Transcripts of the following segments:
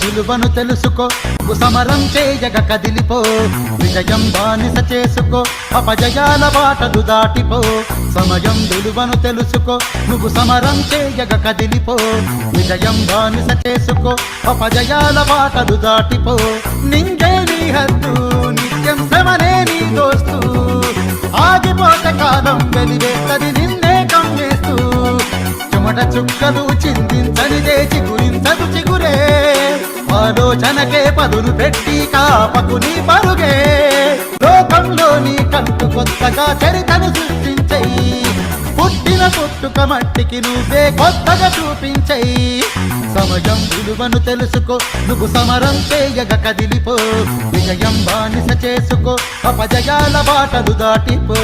విలువను తెలుసుకో, నువ్వు సమరం చేయగ కదిలిపో, విజయం బానిస చేసుకో, అపజయాల బాటలు దాటిపో. సమయం విలువను తెలుసుకో, నువ్వు సమరం చేయగ కదిలిపో, విజయం బానిస చేసుకో, అపజయాల బాటలు దాటిపో. నింగే నీ హద్దు, నిత్యం శ్రమనే నీ దోస్తు, ఆగిపోతే కాలం వెలివేస్తది నిన్నే కమ్మేస్తూ. చెమట చుక్కలు చిందించనిదే చిగురించదు చిగురే, ఆలోచనకే పదును పెట్టి కాపకు నీ పరుగే. లోకంలో నీ కంటు కొత్తగా చరితను సృష్టించయి, పుట్టిన పుట్టుక మట్టికి నువ్వే కొత్తగా చూపించయి. సమయం విలువను తెలుసుకో, నువ్వు సమరం చేయగ కదిలిపో, విజయం బానిస చేసుకో, అపజయాల బాటలు దాటిపో.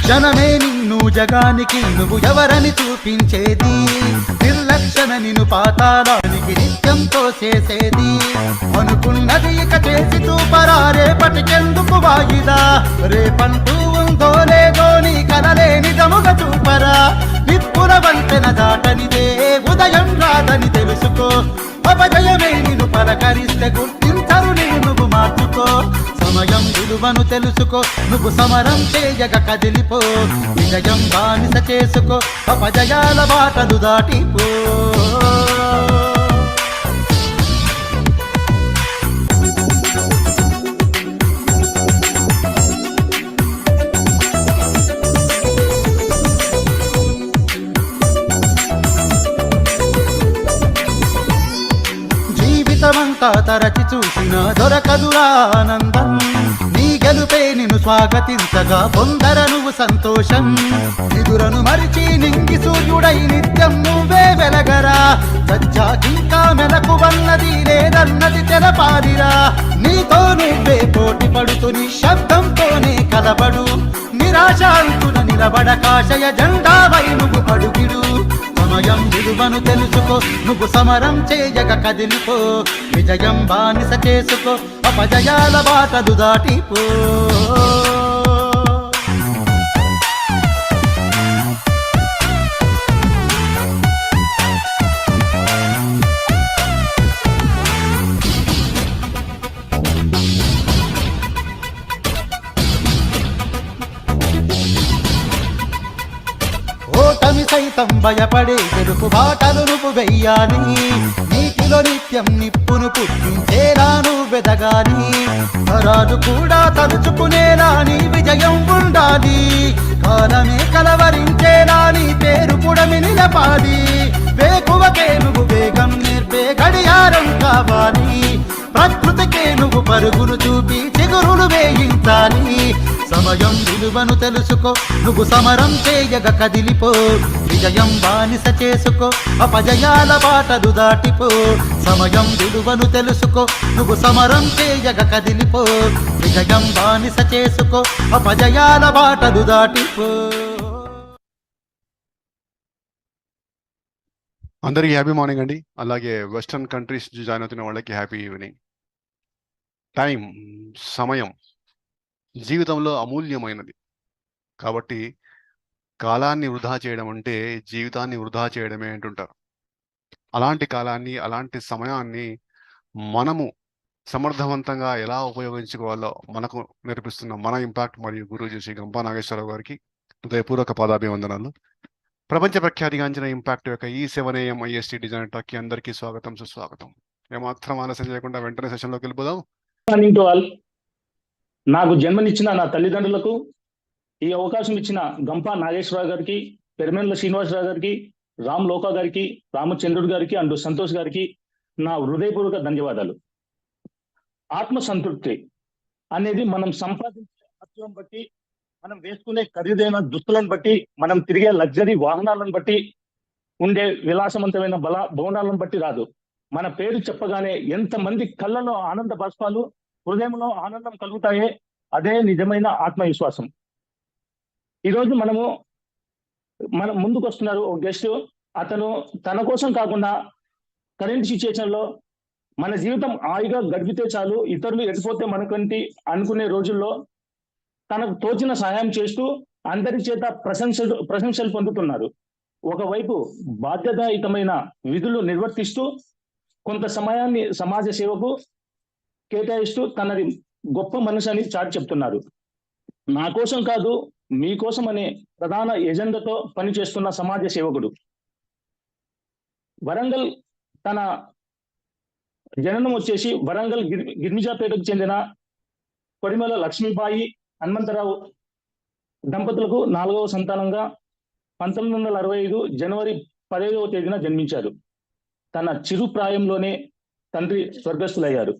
జనమే నిన్ను జగానికి నువ్వు ఎవరని చూపించేది, నిర్లక్షణ నిన్ను పాతాళానికి నిత్యం తోసేసేది. అనుకున్నది ఇక చేసి చూపరా, రేపటికెందుకు వాయిదా, రేపంటూ ఉందో లేదో నీ కలలే నిజముగా చూపరా. నిప్పుల వంతెన దాటనిదే ఉదయం రాదని తెలుసుకో, అపజయమే నిన్ను పలకరిస్తే గుర్తించరు నిన్ను నువ్వు మార్చుకో. సమయం విలువను తెలుసుకో, నువ్వు సమరం చేయగ కదిలిపో, విజయం బానిస చేసుకో, అపజయాల బాటలు దాటిపో. జీవితమంతా తరచి చూసిన దొరకదురా ఆనందం, నీ గెలుపే నిన్ను స్వాగతించగా పొందర నువ్వు సంతోషం. నిదురను మరిచి నింగి సూర్యుడై నిత్యం నువ్వే వెలగరా, సజ్జాకింకా మెలకువన్నది లేదన్నది తెలపాలిరా. నీతో నువ్వే పోటీ పడుతూ నీ శబ్దంతోనే కలబడు, నిరాశ అంతున నిలబడకాశయ జెండావై నువ్వు అడుగిడు. సమయం విలువను తెలుసుకో, నువ్వు సమరం చేయగ కదిలిపో, విజయం బానిస చేసుకో, అపజయాల బాటలు దాటిపో. ఓటమి సైతం భయపడే గెలుపు బాటలు నువ్వు వెయ్యాలి, నీటిలో నిత్యం నిప్పును పుట్టించేలా నువ్వు వెదగాలి. తరాలు కూడా తలుచుకునేలా నీ విజయం ఉండాలి, కాలమే కలవరించేలా నీ పేరు పుడమి నిలపాలి. వేకువకే నువ్వు వేగం నేర్పే గడియారం కావాలి, ప్రకృతికే నువ్వు పరుగులు చూపి చిగురులు వేయించాలి. సమయం విలువను తెలుసుకో, నువ్వు సమరం చేయగ కదిలిపో, విజయం బానిస చేసుకో, అపజయాల బాటలు దాటిపో. సమయం విలువను తెలుసుకో, నువ్వు సమరం చేయగ కదిలిపో, విజయం బానిస చేసుకో, అపజయాల బాటలు దాటిపో. అందరికీ హ్యాపీ మార్నింగ్ అండి. అలాగే వెస్టర్న్ కంట్రీస్ జాయిన్ అవుతున్న వాళ్ళకి హ్యాపీ ఈవినింగ్. టైం, సమయం జీవితంలో అమూల్యమైనది కాబట్టి కాలాన్ని వృధా చేయడం అంటే జీవితాన్ని వృధా చేయడమే అంటుంటారు. అలాంటి కాలాన్ని, అలాంటి సమయాన్ని మనము సమర్థవంతంగా ఎలా ఉపయోగించుకోవాలో మనకు నేర్పిస్తున్న మన ఇంపాక్ట్ మరియు గురూజీ శ్రీ గంపా నాగేశ్వరరావు గారికి హృదయపూర్వక పాదాభివందనాలు. ప్రపంచ ప్రఖ్యాతిగాంచిన ఇంపాక్ట్ యొక్క ఈ 7 AM IST డిజైన్ టాక్కి అందరికీ స్వాగతం, సుస్వాగతం. ఏమాత్రం ఆలస్యం చేయకుండా వెంటనే సెషన్లోకి వెళ్ళిపోదాం. నాకు జన్మనిచ్చిన నా తల్లిదండ్రులకు, ఈ అవకాశం ఇచ్చిన గంపా నాగేశ్వరరావు గారికి, పెరమేండ్ల శ్రీనివాసరావు గారికి, రామ్ లోకా గారికి, రామచంద్రుడు గారికి అండ్ సంతోష్ గారికి నా హృదయపూర్వక ధన్యవాదాలు. ఆత్మ సంతృప్తి అనేది మనం సంపాదించే ఆస్తులను బట్టి, మనం వేసుకునే ఖరీదైన దుస్తులను బట్టి, మనం తిరిగే లగ్జరీ వాహనాలను బట్టి, ఉండే విలాసవంతమైన భవనాలను బట్టి రాదు. మన పేరు చెప్పగానే ఎంతమంది కళ్ళలో ఆనంద బాష్పాలు, హృదయంలో ఆనందం కలుగుతాయే అదే నిజమైన ఆత్మవిశ్వాసం. ఈరోజు మనము మన ముందుకు వస్తున్నారు ఒక గెస్ట్. అతను తన కోసం కాకుండా కరెంట్ సిచ్యుయేషన్ లో మన జీవితం హాయిగా గడిపితే చాలు, ఇతరులు ఎటుపోతే మనకంటి అనుకునే రోజుల్లో తనకు తోచిన సహాయం చేస్తూ అందరి చేత ప్రశంసలు పొందుతున్నారు. ఒకవైపు బాధ్యతాయుతమైన విధులు నిర్వర్తిస్తూ కొంత సమయాన్ని సమాజ సేవకు కేటాయిస్తూ తనది గొప్ప మనసు అని చాటి చెప్తున్నారు. నా కోసం కాదు మీకోసం అనే ప్రధాన ఎజెండాతో పనిచేస్తున్న సమాజ సేవకుడు. వరంగల్ తన జననం వచ్చేసి వరంగల్ గిరిమిజాపేటకు చెందిన కొడిమల లక్ష్మీబాయి హనుమంతరావు దంపతులకు 4వ సంతానంగా 1965 జనవరి 15వ తేదీన జన్మించారు. తన చిరు ప్రాయంలోనే తండ్రి స్వర్గస్థులయ్యారు.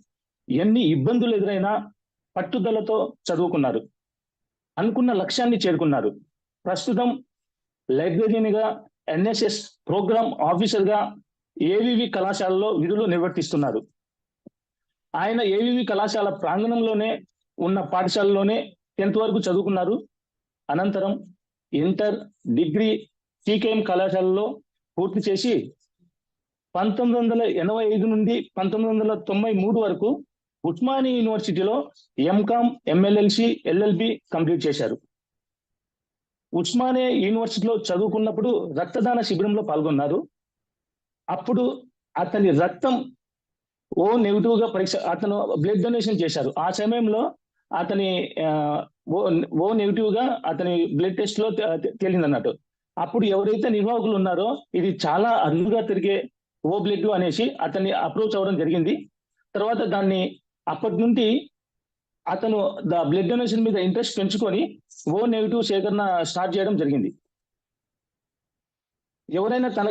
ఎన్ని ఇబ్బందులు ఎదురైనా పట్టుదలతో చదువుకున్నారు, అనుకున్న లక్ష్యాన్ని చేరుకున్నారు. ప్రస్తుతం లైబ్రరీనిగా, ఎన్ఎస్ఎస్ ప్రోగ్రామ్ ఆఫీసర్గా ఏవివి కళాశాలలో విధులు నిర్వర్తిస్తున్నారు. ఆయన ఏవివి కళాశాల ప్రాంగణంలోనే ఉన్న పాఠశాలలోనే 10th వరకు చదువుకున్నారు. అనంతరం ఇంటర్, డిగ్రీ టీకేఎం కళాశాలలో పూర్తి చేసి 1985 నుండి 1993 వరకు ఉస్మానియా యూనివర్సిటీలో ఎంకామ్, ఎంఎల్ఎల్సి, ఎల్ఎల్బి కంప్లీట్ చేశారు. ఉస్మానియా యూనివర్సిటీలో చదువుకున్నప్పుడు రక్తదాన శిబిరంలో పాల్గొన్నారు. అప్పుడు అతని రక్తం ఓ నెగిటివ్ గా అతను బ్లడ్ డొనేషన్ చేశారు. ఆ సమయంలో అతని ఓ నెగిటివ్ గా అతని బ్లడ్ టెస్ట్ లో తేలింది అన్నట్టు. అప్పుడు ఎవరైతే నిర్వాహకులు ఉన్నారో ఇది చాలా అరుదుగా తిరిగే ఓ బ్లడ్ అనేసి అతన్ని అప్రోచ్ అవ్వడం జరిగింది. తర్వాత దాన్ని అప్పటి నుండి అతను బ్లడ్ డొనేషన్ మీద ఇంట్రెస్ట్ పెంచుకొని ఓ నెగిటివ్ సేకరణ స్టార్ట్ చేయడం జరిగింది. ఎవరైనా తన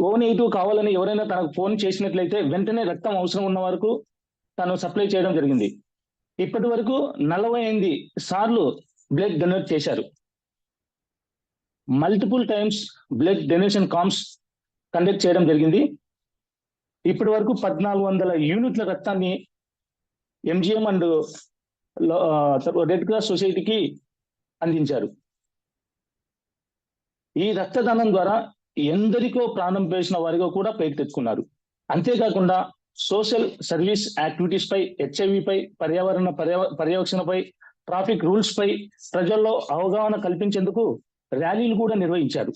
ఓ నెగిటివ్ కావాలని ఎవరైనా తనకు ఫోన్ చేసినట్లయితే వెంటనే రక్తం అవసరం ఉన్న వరకు తను సప్లై చేయడం జరిగింది. ఇప్పటి వరకు 48 సార్లు బ్లడ్ డొనేట్ చేశారు. Multiple times blood donation camps conduct చేయడం జరిగింది. ఇప్పటి వరకు 1400 యూనిట్ల రక్తాన్ని ఎంజిఎం అండ్ రెడ్ క్రాస్ సొసైటీకి అందించారు. ఈ రక్తదానం ద్వారా ఎందరికో ప్రాణం పేసిన వారిగా కూడా పైకి తెచ్చుకున్నారు. అంతేకాకుండా సోషల్ సర్వీస్ యాక్టివిటీస్ పై, హెచ్ఐవిపై, పర్యావరణ పర్యవేక్షణపై, ట్రాఫిక్ రూల్స్ పై ప్రజల్లో అవగాహన కల్పించేందుకు ర్యాలీలు కూడా నిర్వహించారు.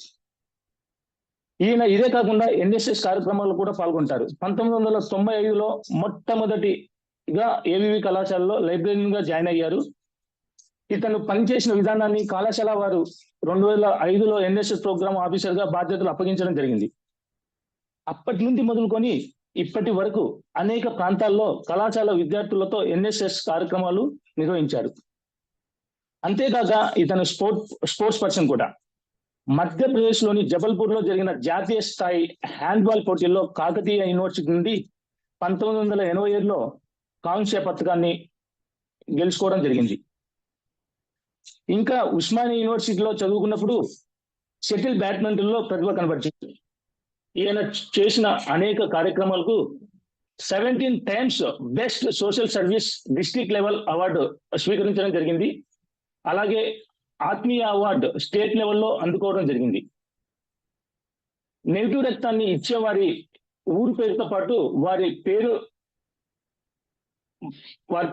ఈయన ఇదే కాకుండా ఎన్ఎస్ఎస్ కార్యక్రమాల్లో కూడా పాల్గొంటారు. 1995లో మొట్టమొదటిగా ఏవివి కళాశాలలో లైబ్రరీగా జాయిన్ అయ్యారు. ఇతను పనిచేసిన విధానాన్ని కళాశాల వారు 2005లో ఎన్ఎస్ఎస్ ప్రోగ్రామ్ ఆఫీసర్ గా బాధ్యతలు అప్పగించడం జరిగింది. అప్పటి నుండి మొదలుకొని ఇప్పటి వరకు అనేక ప్రాంతాల్లో కళాశాల విద్యార్థులతో ఎన్ఎస్ఎస్ కార్యక్రమాలు నిర్వహించారు. అంతేకాక ఇతను స్పోర్ట్స్ పర్సన్ కూడా. మధ్యప్రదేశ్ లోని జబల్పూర్ లో జరిగిన జాతీయ స్థాయి హ్యాండ్బాల్ పోటీల్లో కాకతీయ యూనివర్సిటీ నుండి 1987లో కాంస్య పథకాన్ని గెలుచుకోవడం జరిగింది. ఇంకా ఉస్మానియా యూనివర్సిటీలో చదువుకున్నప్పుడు షటిల్ బ్యాడ్మింటన్ లో ప్రతిభ కనబరిచింది. ఈయన చేసిన అనేక కార్యక్రమాలకు 17 times best social service district level award స్వీకరించడం జరిగింది. అలాగే ఆత్మీయ అవార్డు స్టేట్ లెవెల్లో అందుకోవడం జరిగింది. నెగిటివ్ రక్తాన్ని ఇచ్చేవారి ఊరు పేరుతో పాటు వారి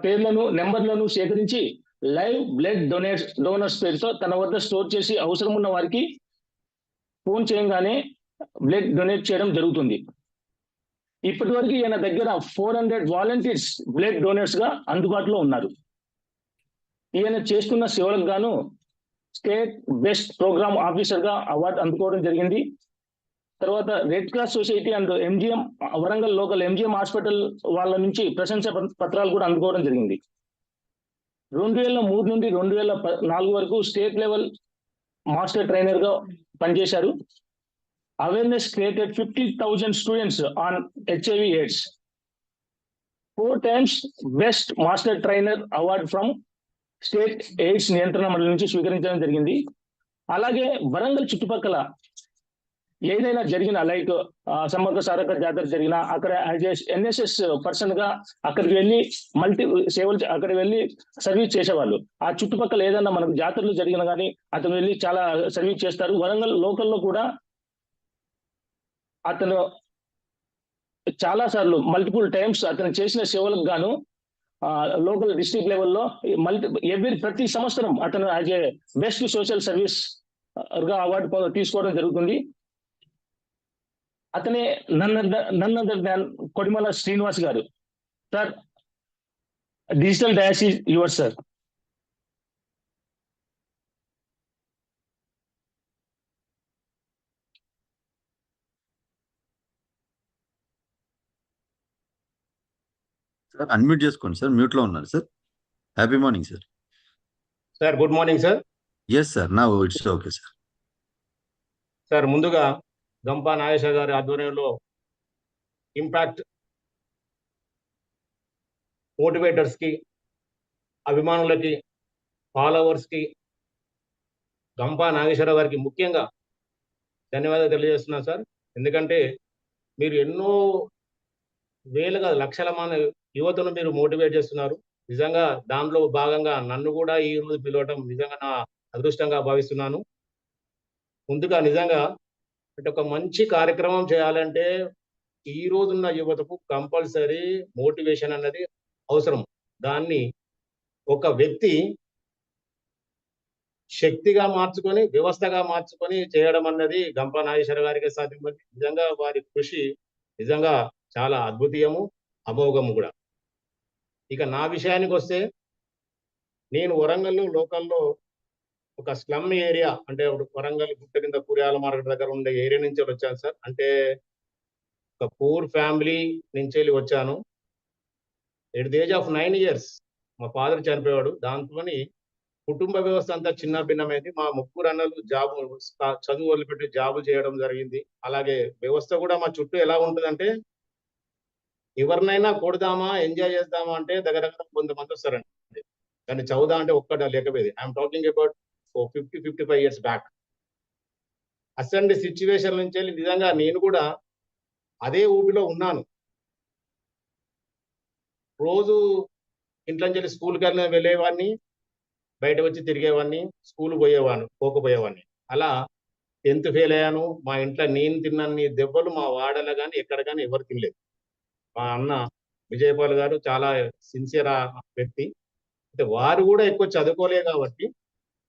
పేర్లను, నెంబర్లను సేకరించి లైవ్ బ్లడ్ డోనర్స్ పేరుతో తన వద్ద స్టోర్ చేసి అవసరం ఉన్న వారికి ఫోన్ చేయగానే బ్లడ్ డొనేట్ చేయడం జరుగుతుంది. ఇప్పటి వరకు ఈయన దగ్గర 400 వాలంటీర్స్ బ్లడ్ డోనర్స్ గా అందుబాటులో ఉన్నారు. ఈయన చేస్తున్న సేవలకు గాను స్టేట్ బెస్ట్ ప్రోగ్రామ్ ఆఫీసర్ గా అవార్డు అందుకోవడం జరిగింది. తర్వాత red cross society and MGM Warangal local MGM hospital వాళ్ళ నుంచి ప్రశంసా పత్రాలు కూడా అందుకోవడం జరిగింది. 2003 నుండి 2004 వరకు స్టేట్ లెవెల్ మాస్టర్ ట్రైనర్ గా పనిచేశారు. Awareness created 50,000 students on HIV AIDS. 4 times best master trainer award from state AIDS నియంత్రణ మండలి నుంచి స్వీకరించడం జరిగింది. అలాగే వరంగల్ చుట్టుపక్కల ఏదైనా జరిగిన లైక్ సమ్మక్క సారక్క జాతర జరిగినా అక్కడ ఎన్ఎస్ఎస్ పర్సన్ గా అక్కడికి వెళ్ళి సేవలు అక్కడికి వెళ్ళి సర్వీస్ చేసేవాళ్ళు. ఆ చుట్టుపక్కల ఏదైనా మనకు జాతరలు జరిగినా కానీ అతను వెళ్ళి చాలా సర్వీస్ చేస్తారు. వరంగల్ లోకల్లో కూడా అతను చాలా సార్లు మల్టిపుల్ టైమ్స్ అతను చేసిన సేవలకు గాను లోకల్ డిస్ట్రిక్ట్ లెవెల్లో ప్రతి సంవత్సరం అతను as a best social service గా అవార్డు తీసుకోవడం జరుగుతుంది. అతనే నన్ను Kodimala Srinivas garu. Sir, digital dash is your sir. Sir unmute చేసుకోండి సార్, మ్యూట్ లో ఉన్నారు sir. Happy morning sir. Sir good morning sir. Yes sir, నా ఇట్స్ ఓకే సార్. సార్ ముందుగా గంపా నాగేశ్వర గారి ఆధ్వర్యంలో ఇంపాక్ట్ మోటివేటర్స్ కి, అభిమానులకి, ఫాలోవర్స్ కి, గంపా నాగేశ్వర గారికి ముఖ్యంగా ధన్యవాదాలు తెలియజేస్తున్నాను సార్. ఎందుకంటే మీరు ఎన్నో వేలుగా లక్షల మంది యువతను మీరు మోటివేట్ చేస్తున్నారు. నిజంగా దానిలో భాగంగా నన్ను కూడా ఈ రోజు పిలవడం నిజంగా నా అదృష్టంగా భావిస్తున్నాను. ముందుగా నిజంగా అంటే ఒక మంచి కార్యక్రమం చేయాలంటే ఈ రోజున్న యువతకు కంపల్సరీ మోటివేషన్ అన్నది అవసరం. దాన్ని ఒక వ్యక్తి శక్తిగా మార్చుకొని, వ్యవస్థగా మార్చుకొని చేయడం అన్నది గంపా నాగేశ్వర గారికి సాధ్యమైంది. నిజంగా వారి కృషి నిజంగా చాలా అద్భుతీయము, అమోఘము కూడా. ఇక నా విషయానికి వస్తే, నేను వరంగల్ లోకల్లో ఒక స్లమ్ ఏరియా, అంటే వరంగల్ గుట్ట కింద కుర్యాల మార్కెట్ దగ్గర ఉండే ఏరియా నుంచి వచ్చాను సార్. అంటే ఒక పూర్ ఫ్యామిలీ నుంచి వచ్చాను. At the age of 9 years మా ఫాదర్ చనిపోయాడు. దాంతోని కుటుంబ వ్యవస్థ అంతా చిన్న భిన్నమైంది. మా ముగ్గురు అన్నలు చదువు వదిలిపెట్టి జాబు చేయడం జరిగింది. అలాగే వ్యవస్థ కూడా మా చుట్టూ ఎలా ఉంటుందంటే, ఎవరినైనా కొడదామా, ఎంజాయ్ చేద్దామా అంటే దగ్గర కొంతమంది వస్తారండి. కానీ చదువుదా అంటే ఒక్కట లేకపోయేది. I'm talking about 50-55 years back. అసలు సిచ్యువేషన్ నుంచి నిజంగా నేను కూడా అదే ఊపిలో ఉన్నాను. రోజు ఇంట్లో నుంచి స్కూల్కి వెళ్ళేవాడిని, బయట వచ్చి తిరిగేవాడిని, స్కూల్ పోకపోయేవాడిని. అలా 10th ఫెయిల్ అయ్యాను. మా ఇంట్లో నేను తిన్నన్ని దెబ్బలు మా వాడలో కానీ ఎక్కడ కానీ ఎవరు తినలేదు. మా అన్న విజయపాల్ గారు చాలా సిన్సియర్ వ్యక్తి. అయితే వారు కూడా ఎక్కువ చదువుకోలేదు కాబట్టి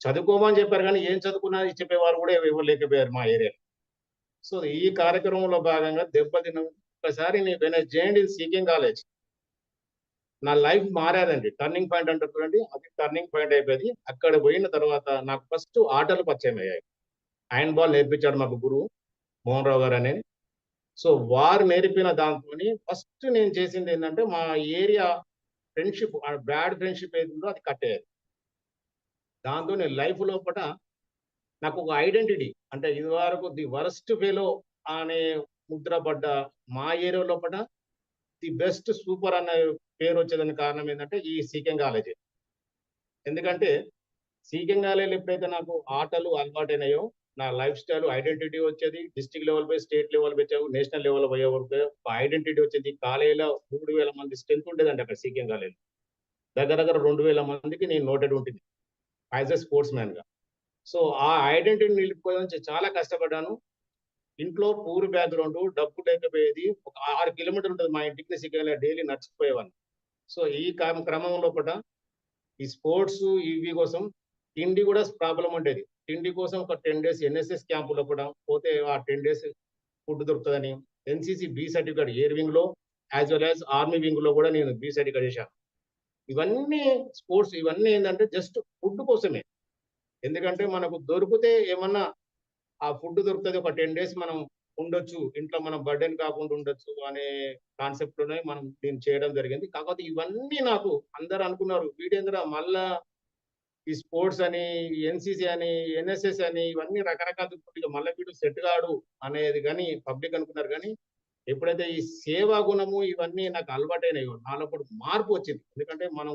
చదువుకోమని చెప్పారు, కానీ ఏం చదువుకున్నా చెప్పేవారు కూడా ఎవరు లేకపోయారు మా ఏరియాలో. సో ఈ కార్యక్రమంలో భాగంగా దెబ్బతిన్న ఒకసారి నేను జేఎన్‌డి సీకింగ్ కాలేజ్ నా లైఫ్ మారాదండి. టర్నింగ్ పాయింట్ అంటారు చూడండి, అది టర్నింగ్ పాయింట్ అయిపోయింది. అక్కడ పోయిన తర్వాత నాకు ఫస్ట్ ఆటలు పరిచయం అయ్యాయి. ఐరన్ బాల్ నేర్పించాడు మాకు గురువు మోహన్ రావు గారు అనేది. సో వారు నేర్పిన దాంతో ఫస్ట్ నేను చేసింది ఏంటంటే, మా ఏరియా ఫ్రెండ్షిప్, బ్యాడ్ ఫ్రెండ్షిప్ ఏదో అది కట్టేయాలి. దాంతో నేను లైఫ్ లోపల నాకు ఒక ఐడెంటిటీ, అంటే ఇది వరకు ది వరస్ట్ ఫెలో అనే ముద్ర పడ్డ మా ఏరియా లోపల ది బెస్ట్ సూపర్ అనే పేరు వచ్చేదానికి కారణం ఏంటంటే ఈ సీకెం కాలేజీ. ఎందుకంటే సీకెం కాలేజీలో ఎప్పుడైతే నాకు ఆటలు అలవాటైనాయో, నా లైఫ్ స్టైల్ ఐడెంటిటీ వచ్చేది. డిస్ట్రిక్ట్ లెవెల్ పోయి స్టేట్ లెవెల్ పోయి నేషనల్ లెవెల్ పోయే వరకు ఐడెంటిటీ వచ్చేది. కాలేజీలో 3000 మంది స్ట్రెంత్ ఉండేదండి అక్కడ సీకెం కాలేజీ. దగ్గర 2000 మందికి నేను నోటెడ్ ఉంటుంది యాజ్ ఎ స్పోర్ట్స్ మ్యాన్ గా. సో ఆ ఐడెంటిటీ నిలిపిపోయి చాలా కష్టపడ్డాను. ఇంట్లో పూర్ బ్యాక్గ్రౌండ్, డబ్బు లేకపోయేది. ఒక 6 కిలోమీటర్లు ఉంటుంది మా ఇంటికి సీకెం, డైలీ నడిచిపోయేవాడిని. సో ఈ క్రమంలో పట ఈ స్పోర్ట్స్ ఇవి కోసం తిండి కూడా ప్రాబ్లం ఉండేది. తిండి కోసం ఒక 10 days ఎన్ఎస్ఎస్ క్యాంపులో కూడా పోతే ఆ 10 days ఫుడ్ దొరుకుతుందని NCC B certificate air wing లో as well as army wing లో కూడా నేను బి సర్టిఫికేట్ చేశాను. ఇవన్నీ స్పోర్ట్స్, ఇవన్నీ ఏంటంటే జస్ట్ ఫుడ్ కోసమే. ఎందుకంటే మనకు దొరికితే ఏమన్నా ఆ ఫుడ్ దొరుకుతుంది, ఒక 10 days మనం ఉండొచ్చు, ఇంట్లో మనం బర్డెన్ కాకుండా ఉండొచ్చు అనే కాన్సెప్ట్ లోనే మనం దీన్ని చేయడం జరిగింది. కాకపోతే ఇవన్నీ నాకు అందరు అనుకున్నారు, వీడేంద్ర మళ్ళా ఈ స్పోర్ట్స్ అని, ఎన్సీసీ అని, ఎన్ఎస్ఎస్ అని ఇవన్నీ రకరకాల మళ్ళీ వీడు సెట్ కాడు అనేది కానీ పబ్లిక్ అనుకున్నారు. కానీ ఎప్పుడైతే ఈ సేవా గుణము ఇవన్నీ నాకు అలవాటైనాయో నాలో మార్పు వచ్చింది. ఎందుకంటే మనం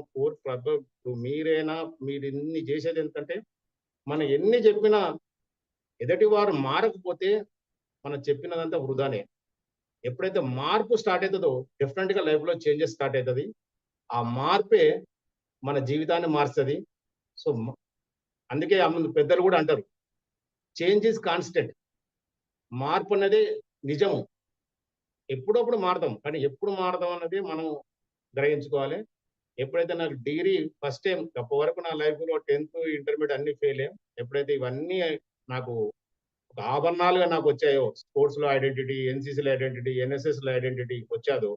మీరైనా మీరు ఇన్ని చేసేది ఎందుకంటే, మనం ఎన్ని చెప్పినా ఎదుటి వారు మారకపోతే మనం చెప్పినదంతా వృధానే. ఎప్పుడైతే మార్పు స్టార్ట్ అవుతుందో డెఫినెట్ గా లైఫ్ లో చేంజెస్ స్టార్ట్ అవుతుంది. ఆ మార్పే మన జీవితాన్ని మారుస్తుంది. సో అందుకే పెద్దలు కూడా అంటారు, చేంజ్ ఇస్ కాన్స్టెంట్. మార్పు అనేది నిజము. ఎప్పుడప్పుడు మారతాం, కానీ ఎప్పుడు మారదాం అన్నది మనం గ్రహించుకోవాలి. ఎప్పుడైతే నాకు డిగ్రీ ఫస్ట్ టైం అప్పటి వరకు నా లైఫ్ లో 10th ఇంటర్మీడియట్ అన్ని ఫెయిల్ అయ్యాం. ఎప్పుడైతే ఇవన్నీ నాకు ఒక ఆభరణాలుగా నాకు వచ్చాయో, స్పోర్ట్స్ లో ఐడెంటిటీ, ఎన్సీసీలో ఐడెంటిటీ, ఎన్ఎస్ఎస్ లో ఐడెంటిటీ వచ్చాదో,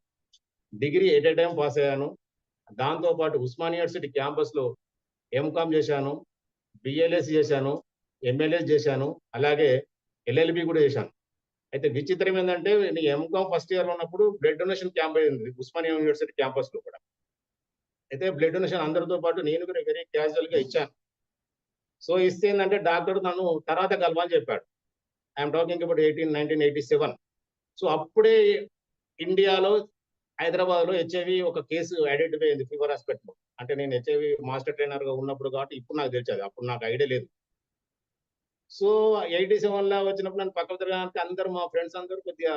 degree at a time pass అయ్యాను. దాంతో పాటు ఉస్మానియా యూనివర్సిటీ క్యాంపస్ లో ఎంకామ్ చేశాను, బిఎల్ఎస్ చేశాను, ఎంఎల్ఎస్ చేశాను, అలాగే ఎల్ఎల్బి కూడా చేశాను. అయితే విచిత్రం ఏంటంటే నేను ఎంకామ్ ఫస్ట్ ఇయర్ ఉన్నప్పుడు బ్లడ్ డొనేషన్ క్యాంప్ అయింది ఉస్మానియా యూనివర్సిటీ క్యాంపస్ లో కూడా. అయితే బ్లడ్ డొనేషన్ అందరితో పాటు నేను కూడా వెరీ క్యాజువల్ గా ఇచ్చాను. సో ఇస్తే ఏంటంటే డాక్టర్ నన్ను తర్వాత కలవని చెప్పాడు. I'm talking about 1987. సో అప్పుడే ఇండియాలో హైదరాబాద్ లో హెచ్ఐవి ఒక కేసు ఐడెంటిఫై అయింది ఫీవర్ హాస్పిటల్. అంటే నేను హెచ్ఐవి మాస్టర్ ట్రైనర్ గా ఉన్నప్పుడు కాబట్టి ఇప్పుడు నాకు తెలిసేది, అప్పుడు నాకు ఐడియా లేదు. సో 87 లో వచ్చినప్పుడు నన్ను పక్కకు తిరగడానికి అందరూ మా ఫ్రెండ్స్ అందరూ కొద్దిగా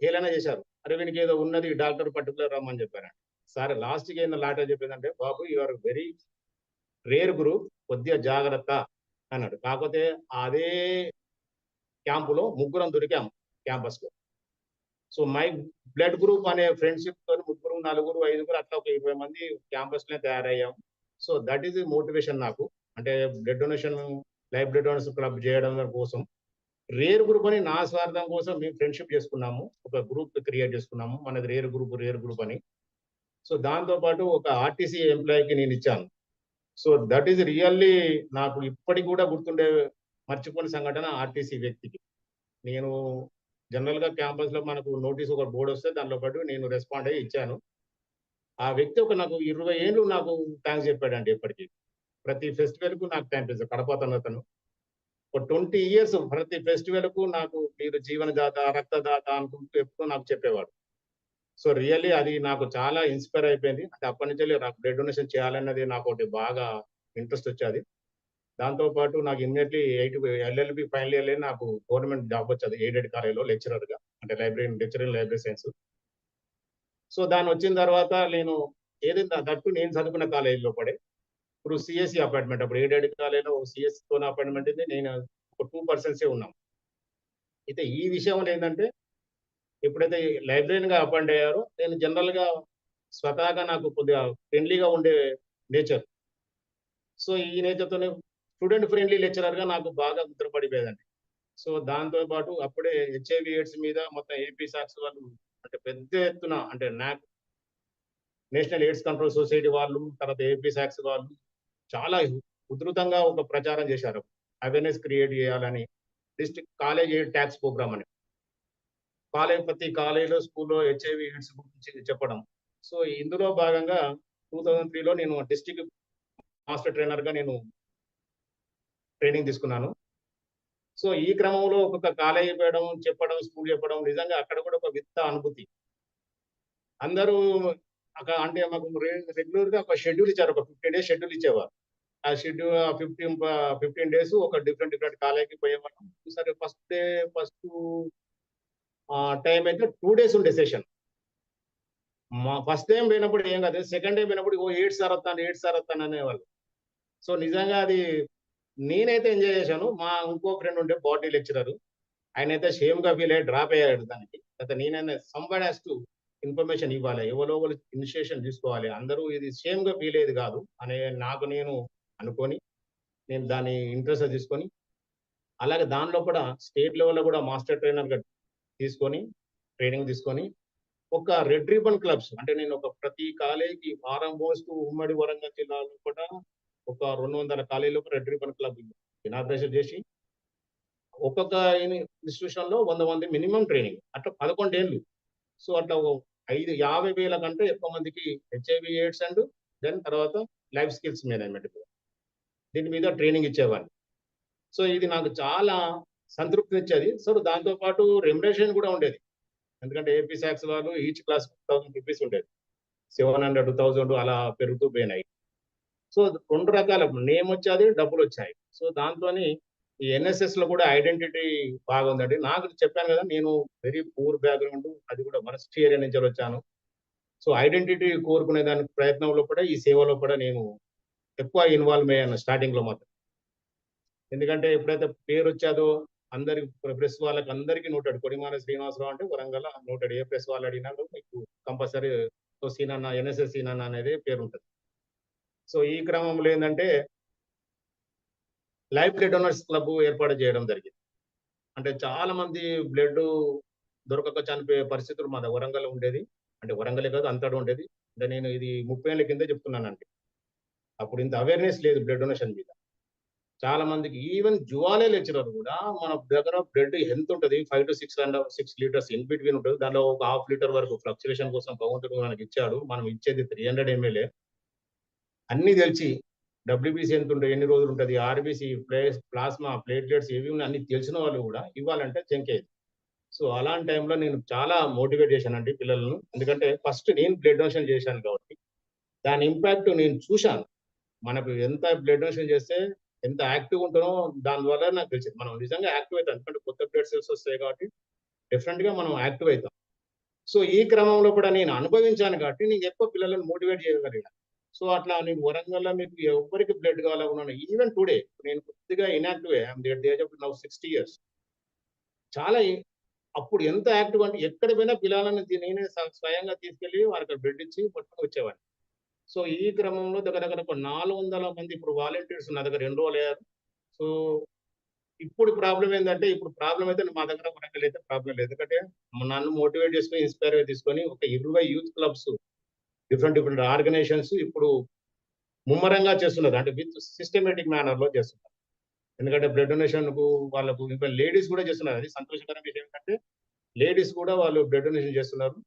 హేళన చేశారు. అరే వీనికి ఏదో ఉన్నది, డాక్టర్ పర్టికులర్ రమ్మని చెప్పారు. సరే లాస్ట్ కి ఏందో లాట చెప్పిందంటే, బాబు you are very rare group, కొద్దిగా జాగ్రత్త అన్నాడు. కాకపోతే అదే క్యాంపులో ముగ్గురం దొరికాం క్యాంపస్ లో. సో మై బ్లడ్ గ్రూప్ అనే ఫ్రెండ్షిప్ తో ముగ్గురు, నలుగురు, ఐదుగురు అట్లా ఒక 20 మంది క్యాంపస్ లో తయారయ్యాం. So that is the motivation నాకు. అంటే blood donation, life blood donation club చేయడం కోసం రేర్ గ్రూప్ అని నా స్వార్థం కోసం మేము ఫ్రెండ్షిప్ చేసుకున్నాము. ఒక గ్రూప్ క్రియేట్ చేసుకున్నాము, మనది రేర్ గ్రూప్ అని. సో దాంతో పాటు ఒక ఆర్టీసీ ఎంప్లాయీకి నేను ఇచ్చాను. సో దట్ ఈస్ రియల్లీ నాకు ఇప్పటికి కూడా గుర్తుండే మర్చిపోని సంఘటన. ఆర్టీసీ వ్యక్తికి నేను జనరల్ గా క్యాంపస్ లో మనకు నోటీస్ ఒక బోర్డు వస్తే దానిలో పాటు నేను రెస్పాండ్ అయ్యి ఇచ్చాను. ఆ వ్యక్తి ఒక నాకు 20 ఏళ్ళు నాకు థ్యాంక్స్ చెప్పాడండి. ఎప్పటికీ ప్రతి ఫెస్టివల్ కు నాకు థ్యాంక్స్ చెప్పాడు. కడప అతను ఒక 20 years ప్రతి ఫెస్టివల్ కు నాకు మీరు జీవనదాత, రక్తదాత అనుకుంటూ ఎప్పుడూ నాకు చెప్పేవాడు. సో రియల్లీ అది నాకు చాలా ఇన్స్పైర్ అయిపోయింది. అంటే అప్పటి నుంచి బ్లడ్ డొనేషన్ చేయాలన్నది నాకు ఒకటి బాగా ఇంట్రెస్ట్ వచ్చేది. దాంతో పాటు నాకు ఇమ్మీడియట్లీ ఎల్ఎల్బి ఫైనల్ ఇయర్ నాకు గవర్నమెంట్ జాబ్ వచ్చేది ఎయిడెడ్ కాలేజీలో లెక్చరర్ గా, అంటే lecture in library science. So దాని వచ్చిన తర్వాత నేను ఏదైనా దట్టు నేను చదువుకున్న కాలేజీలో పడే ఇప్పుడు సిఎస్సి అపాయింట్మెంట్, అప్పుడు ఎయిడెడ్ కాలేజీలో సిఎస్సి తోనే అపాయింట్మెంట్ అయితే నేను ఒక 2% ఉన్నాం. అయితే ఈ విషయంలో ఏంటంటే ఎప్పుడైతే లైబ్రరీన్ గా అపాయింట్ అయ్యారో నేను జనరల్ గా స్వతహాగా నాకు కొద్దిగా ఫ్రెండ్లీగా ఉండే నేచర్. సో ఈ నేచర్తోనే స్టూడెంట్ ఫ్రెండ్లీ లెక్చరర్ గా నాకు బాగా ముద్రపడిపోయేదండి. సో దాంతో పాటు అప్పుడే హెచ్ఐవి ఎయిడ్స్ మీద మొత్తం ఏపీ సాక్స్ వాళ్ళు అంటే పెద్ద ఎత్తున, అంటే నేషనల్ ఎయిడ్స్ కంట్రోల్ సొసైటీ వాళ్ళు, తర్వాత ఏపీ సాక్స్ వాళ్ళు చాలా ఉధృతంగా ఒక ప్రచారం చేశారు. అవేర్నెస్ క్రియేట్ చేయాలని district college aid tax programme అని ప్రతి కాలేజీలో, స్కూల్లో హెచ్ఐవి ఎయిడ్స్ గురించి చెప్పడం. సో ఇందులో భాగంగా 2003లో నేను డిస్ట్రిక్ట్ మాస్టర్ ట్రైనర్ గా నేను ట్రైనింగ్ తీసుకున్నాను. సో ఈ క్రమంలో ఒక్కొక్క కాలేజీ పోయడం, చెప్పడం, స్కూల్ చెప్పడం, నిజంగా అక్కడ కూడా ఒక వింత అనుభూతి. అందరూ అక్కడ అంటే మాకు రెగ్యులర్ గా ఒక షెడ్యూల్ ఇచ్చారు, ఒక 15 days షెడ్యూల్ ఇచ్చేవారు. ఆ షెడ్యూల్ 15 days ఒక డిఫరెంట్ కాలేజీకి పోయేవాళ్ళం. సరే ఫస్ట్ టైం అయితే 2 days ఉండే సెషన్. మా ఫస్ట్ టైం పోయినప్పుడు ఏం కాదు, సెకండ్ టైం పోయినప్పుడు ఎయిడ్స్ సార్ వస్తాను అనేవాళ్ళు. సో నిజంగా అది నేనైతే ఎంజాయ్ చేశాను. మా ఇంకో ఫ్రెండ్ ఉండే బాడీ లెక్చరర్, ఆయన అయితే షేమ్ గా ఫీల్ అయ్యి డ్రాప్ అయ్యాడు దానికి. అయితే నేనైనా సంబడి హ్యాస్ టు ఇన్ఫర్మేషన్ ఇవ్వాలి, ఎవరో వాళ్ళు ఇనిషియేషన్ తీసుకోవాలి, అందరూ ఇది సేమ్ గా ఫీల్ అయ్యేది కాదు అనే నాకు నేను అనుకొని నేను దాన్ని ఇంట్రెస్ట్ తీసుకొని, అలాగే దానిలో కూడా స్టేట్ లెవెల్లో కూడా మాస్టర్ ట్రైనర్ గా తీసుకొని ట్రైనింగ్ తీసుకొని ఒక రెడ్ రిబన్ క్లబ్స్, అంటే నేను ఒక ప్రతి కాలేజీకి ఆల్మోస్ట్ ఉమ్మడి వరంగల్ జిల్లాలో కూడా ఒక 200 కాలేజీలో రెడ్ రిబన్ క్లబ్ ఇనాగ్రేషన్ చేసి ఒక్కొక్క ఇన్స్టిట్యూషన్ లో 100 మంది మినిమం ట్రైనింగ్, అట్లా 11 ఏళ్ళు. సో అట్లా 50,000 కంటే ఎక్కువ మందికి హెచ్ఐవి ఎయిడ్స్ అండ్ దెన్ తర్వాత లైఫ్ స్కిల్స్ మేనేజ్మెంట్ దీని మీద ట్రైనింగ్ ఇచ్చేవాడిని. సో ఇది నాకు చాలా సంతృప్తి ఇచ్చేది. సో దాంతో పాటు రెమ్యునరేషన్ కూడా ఉండేది, ఎందుకంటే ఏపీ సాక్స్ వాళ్ళు ఈచ్ క్లాస్ 1000 రూపీస్ ఉండేది, 700, 2000 అలా పెరుగుతూ పోయినాయి. సో 2 రకాల నేమ్ వచ్చేది, డబ్బులు వచ్చాయి. సో దాంతోని ఈ ఎన్ఎస్ఎస్ లో కూడా ఐడెంటిటీ బాగుందండి. నాకు చెప్పాను కదా, నేను వెరీ పూర్ బ్యాక్గ్రౌండ్, అది కూడా వరస్ట్ ఏరియా నుంచి వచ్చాను. సో ఐడెంటిటీ కోరుకునే దాని ప్రయత్నంలో కూడా ఈ సేవలో కూడా నేను ఎక్కువ ఇన్వాల్వ్ అయ్యాను స్టార్టింగ్ లో మాత్రం. ఎందుకంటే ఎప్పుడైతే పేరు వచ్చాదో అందరి ప్రెస్ వాళ్ళకి అందరికీ నోటెడ్, కొడిమాన శ్రీనివాసరావు అంటే వరంగల్ నోటెడ్. ఏ ప్రెస్ వాళ్ళు అడిగినా మీకు కంపల్సరీ సీనన్న, ఎన్ఎస్ఎస్ సీనన్న అనేది పేరు ఉంటుంది. సో ఈ క్రమంలో ఏంటంటే లైఫ్ బ్లడ్ డోనర్స్ క్లబ్ ఏర్పాటు చేయడం జరిగింది. అంటే చాలా మంది బ్లడ్ దొరకక చనిపోయే పరిస్థితులు మా వరంగల్ ఉండేది. అంటే వరంగలే కాదు, అంతటా ఉండేది. అంటే నేను ఇది 30 ఏళ్ల కింద చెప్తున్నానండి. అప్పుడు ఇంత అవేర్నెస్ లేదు బ్లడ్ డొనేషన్ మీద. చాలా మందికి ఈవెన్ జువాలే లెక్చరర్ కూడా మన దగ్గర బ్లడ్ ఎంత ఉంటుంది, 5 to 6 లీటర్స్ ఇన్ బిట్వీన్ ఉంటుంది. దానిలో ఒక 1/2 లీటర్ వరకు ఫ్లక్చుయేషన్ కోసం భగవంతుడు మనకి ఇచ్చాడు. మనం ఇచ్చేది 300 ml. అన్ని తెలిసి డబ్ల్యూబీసీ ఎంత ఉంటుంది, ఎన్ని రోజులు ఉంటుంది, ఆర్బీసీ, ప్లాస్మా, ప్లేట్లెట్స్ ఏవి ఉన్నాయి అన్ని తెలిసిన వాళ్ళు కూడా ఇవ్వాలంటే జంకేది. సో అలాంటి టైంలో నేను చాలా మోటివేట్ చేశానండి పిల్లలను. ఎందుకంటే ఫస్ట్ నేను బ్లడ్ డొనేషన్ చేశాను కాబట్టి దాని ఇంపాక్ట్ నేను చూశాను. మనకు ఎంత బ్లడ్ డొనేషన్ చేస్తే ఎంత యాక్టివ్ ఉంటానో దానివల్ల నాకు తెలిసింది. మనం నిజంగా యాక్టివ్ అవుతాం, ఎందుకంటే కొత్త బ్లడ్ సెల్స్ వస్తాయి కాబట్టి డిఫరెంట్ గా మనం యాక్టివ్ అవుతాం. సో ఈ క్రమంలో కూడా నేను అనుభవించాను కాబట్టి నేను ఎక్కువ పిల్లలను మోటివేట్ చేయగలిగాను. సో అట్లా నేను వరంగల్లో మీకు ఎవరికి బ్లడ్ కావాలనుకున్నాను. ఈవెన్ టుడే నేను కొద్దిగా inactive, I'm the age of now 60 years. చాలా అప్పుడు ఎంత యాక్టివ్ అంటే ఎక్కడ పోయినా పిల్లలను నేనే స్వయంగా తీసుకెళ్లి వాళ్ళకి బ్లడ్ ఇచ్చి పట్టుకుని వచ్చేవాడిని. సో ఈ క్రమంలో దగ్గర ఒక 400 మంది ఇప్పుడు వాలంటీర్స్ నా దగ్గర ఎన్రోల్ అయ్యారు. సో ఇప్పుడు ప్రాబ్లం ఏంటంటే, ఇప్పుడు ప్రాబ్లం అయితే మా దగ్గర వరంగల్ అయితే ప్రాబ్లం లేదు. ఎందుకంటే నన్ను మోటివేట్ చేసుకొని ఇన్స్పైర్ గా తీసుకొని ఒక 20 యూత్ క్లబ్స్, డిఫరెంట్ ఆర్గనైజేషన్స్ ఇప్పుడు ముమ్మరంగా చేస్తున్నారు. అంటే విత్ సిస్టమేటిక్ మేనర్ లో చేస్తున్నారు. ఎందుకంటే బ్లడ్ డొనేషన్ కు వాళ్ళకు ఇంకా లేడీస్ కూడా చేస్తున్నారు. అది సంతోషకరమైన విషయం ఏంటంటే లేడీస్ కూడా వాళ్ళు బ్లడ్ డొనేషన్ చేస్తున్నారు.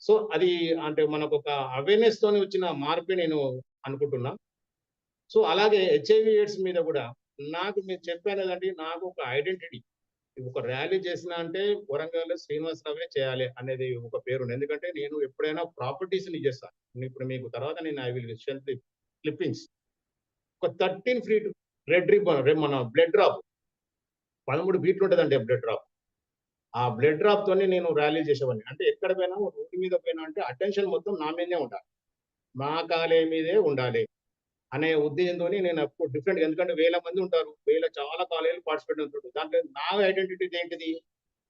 సో అది అంటే మనకు ఒక అవేర్నెస్ తోని వచ్చిన మార్పే నేను అనుకుంటున్నా. సో అలాగే హెచ్ఐవి ఎయిడ్స్ మీద కూడా నాకు మీరు చెప్పాను కదండి, నాకు ఒక ఐడెంటిటీ, ఒక ర్యాలీ చేసిన అంటే వరంగల్ శ్రీనివాసరావే చేయాలి అనేది ఒక పేరు. ఎందుకంటే నేను ఎప్పుడైనా ప్రాపర్టీస్ ని చేస్తాను. ఇప్పుడు మీకు తర్వాత నేను I will shell the clippings. ఒక 13 feet రెడ్ రిబ్బన్, మన బ్లడ్ డ్రాప్ 13 feet ఉంటుందండి బ్లడ్ డ్రాప్. ఆ బ్లడ్ డ్రాప్ తోనే నేను ర్యాలీ చేసేవాడిని. అంటే ఎక్కడ పోయినా, రోడ్డు మీద పోయినా అంటే అటెన్షన్ మొత్తం నా మీదే ఉండాలి, మా కాలే మీదే ఉండాలి అనే ఉద్దేశంతో నేను అప్పుడు డిఫరెంట్, ఎందుకంటే 1000 మంది ఉంటారు, చాలా కాలేజీలు పార్టిసిపేట్ అవుతుంటారు. దాంట్లో నా ఐడెంటిటీ ఏంటిది,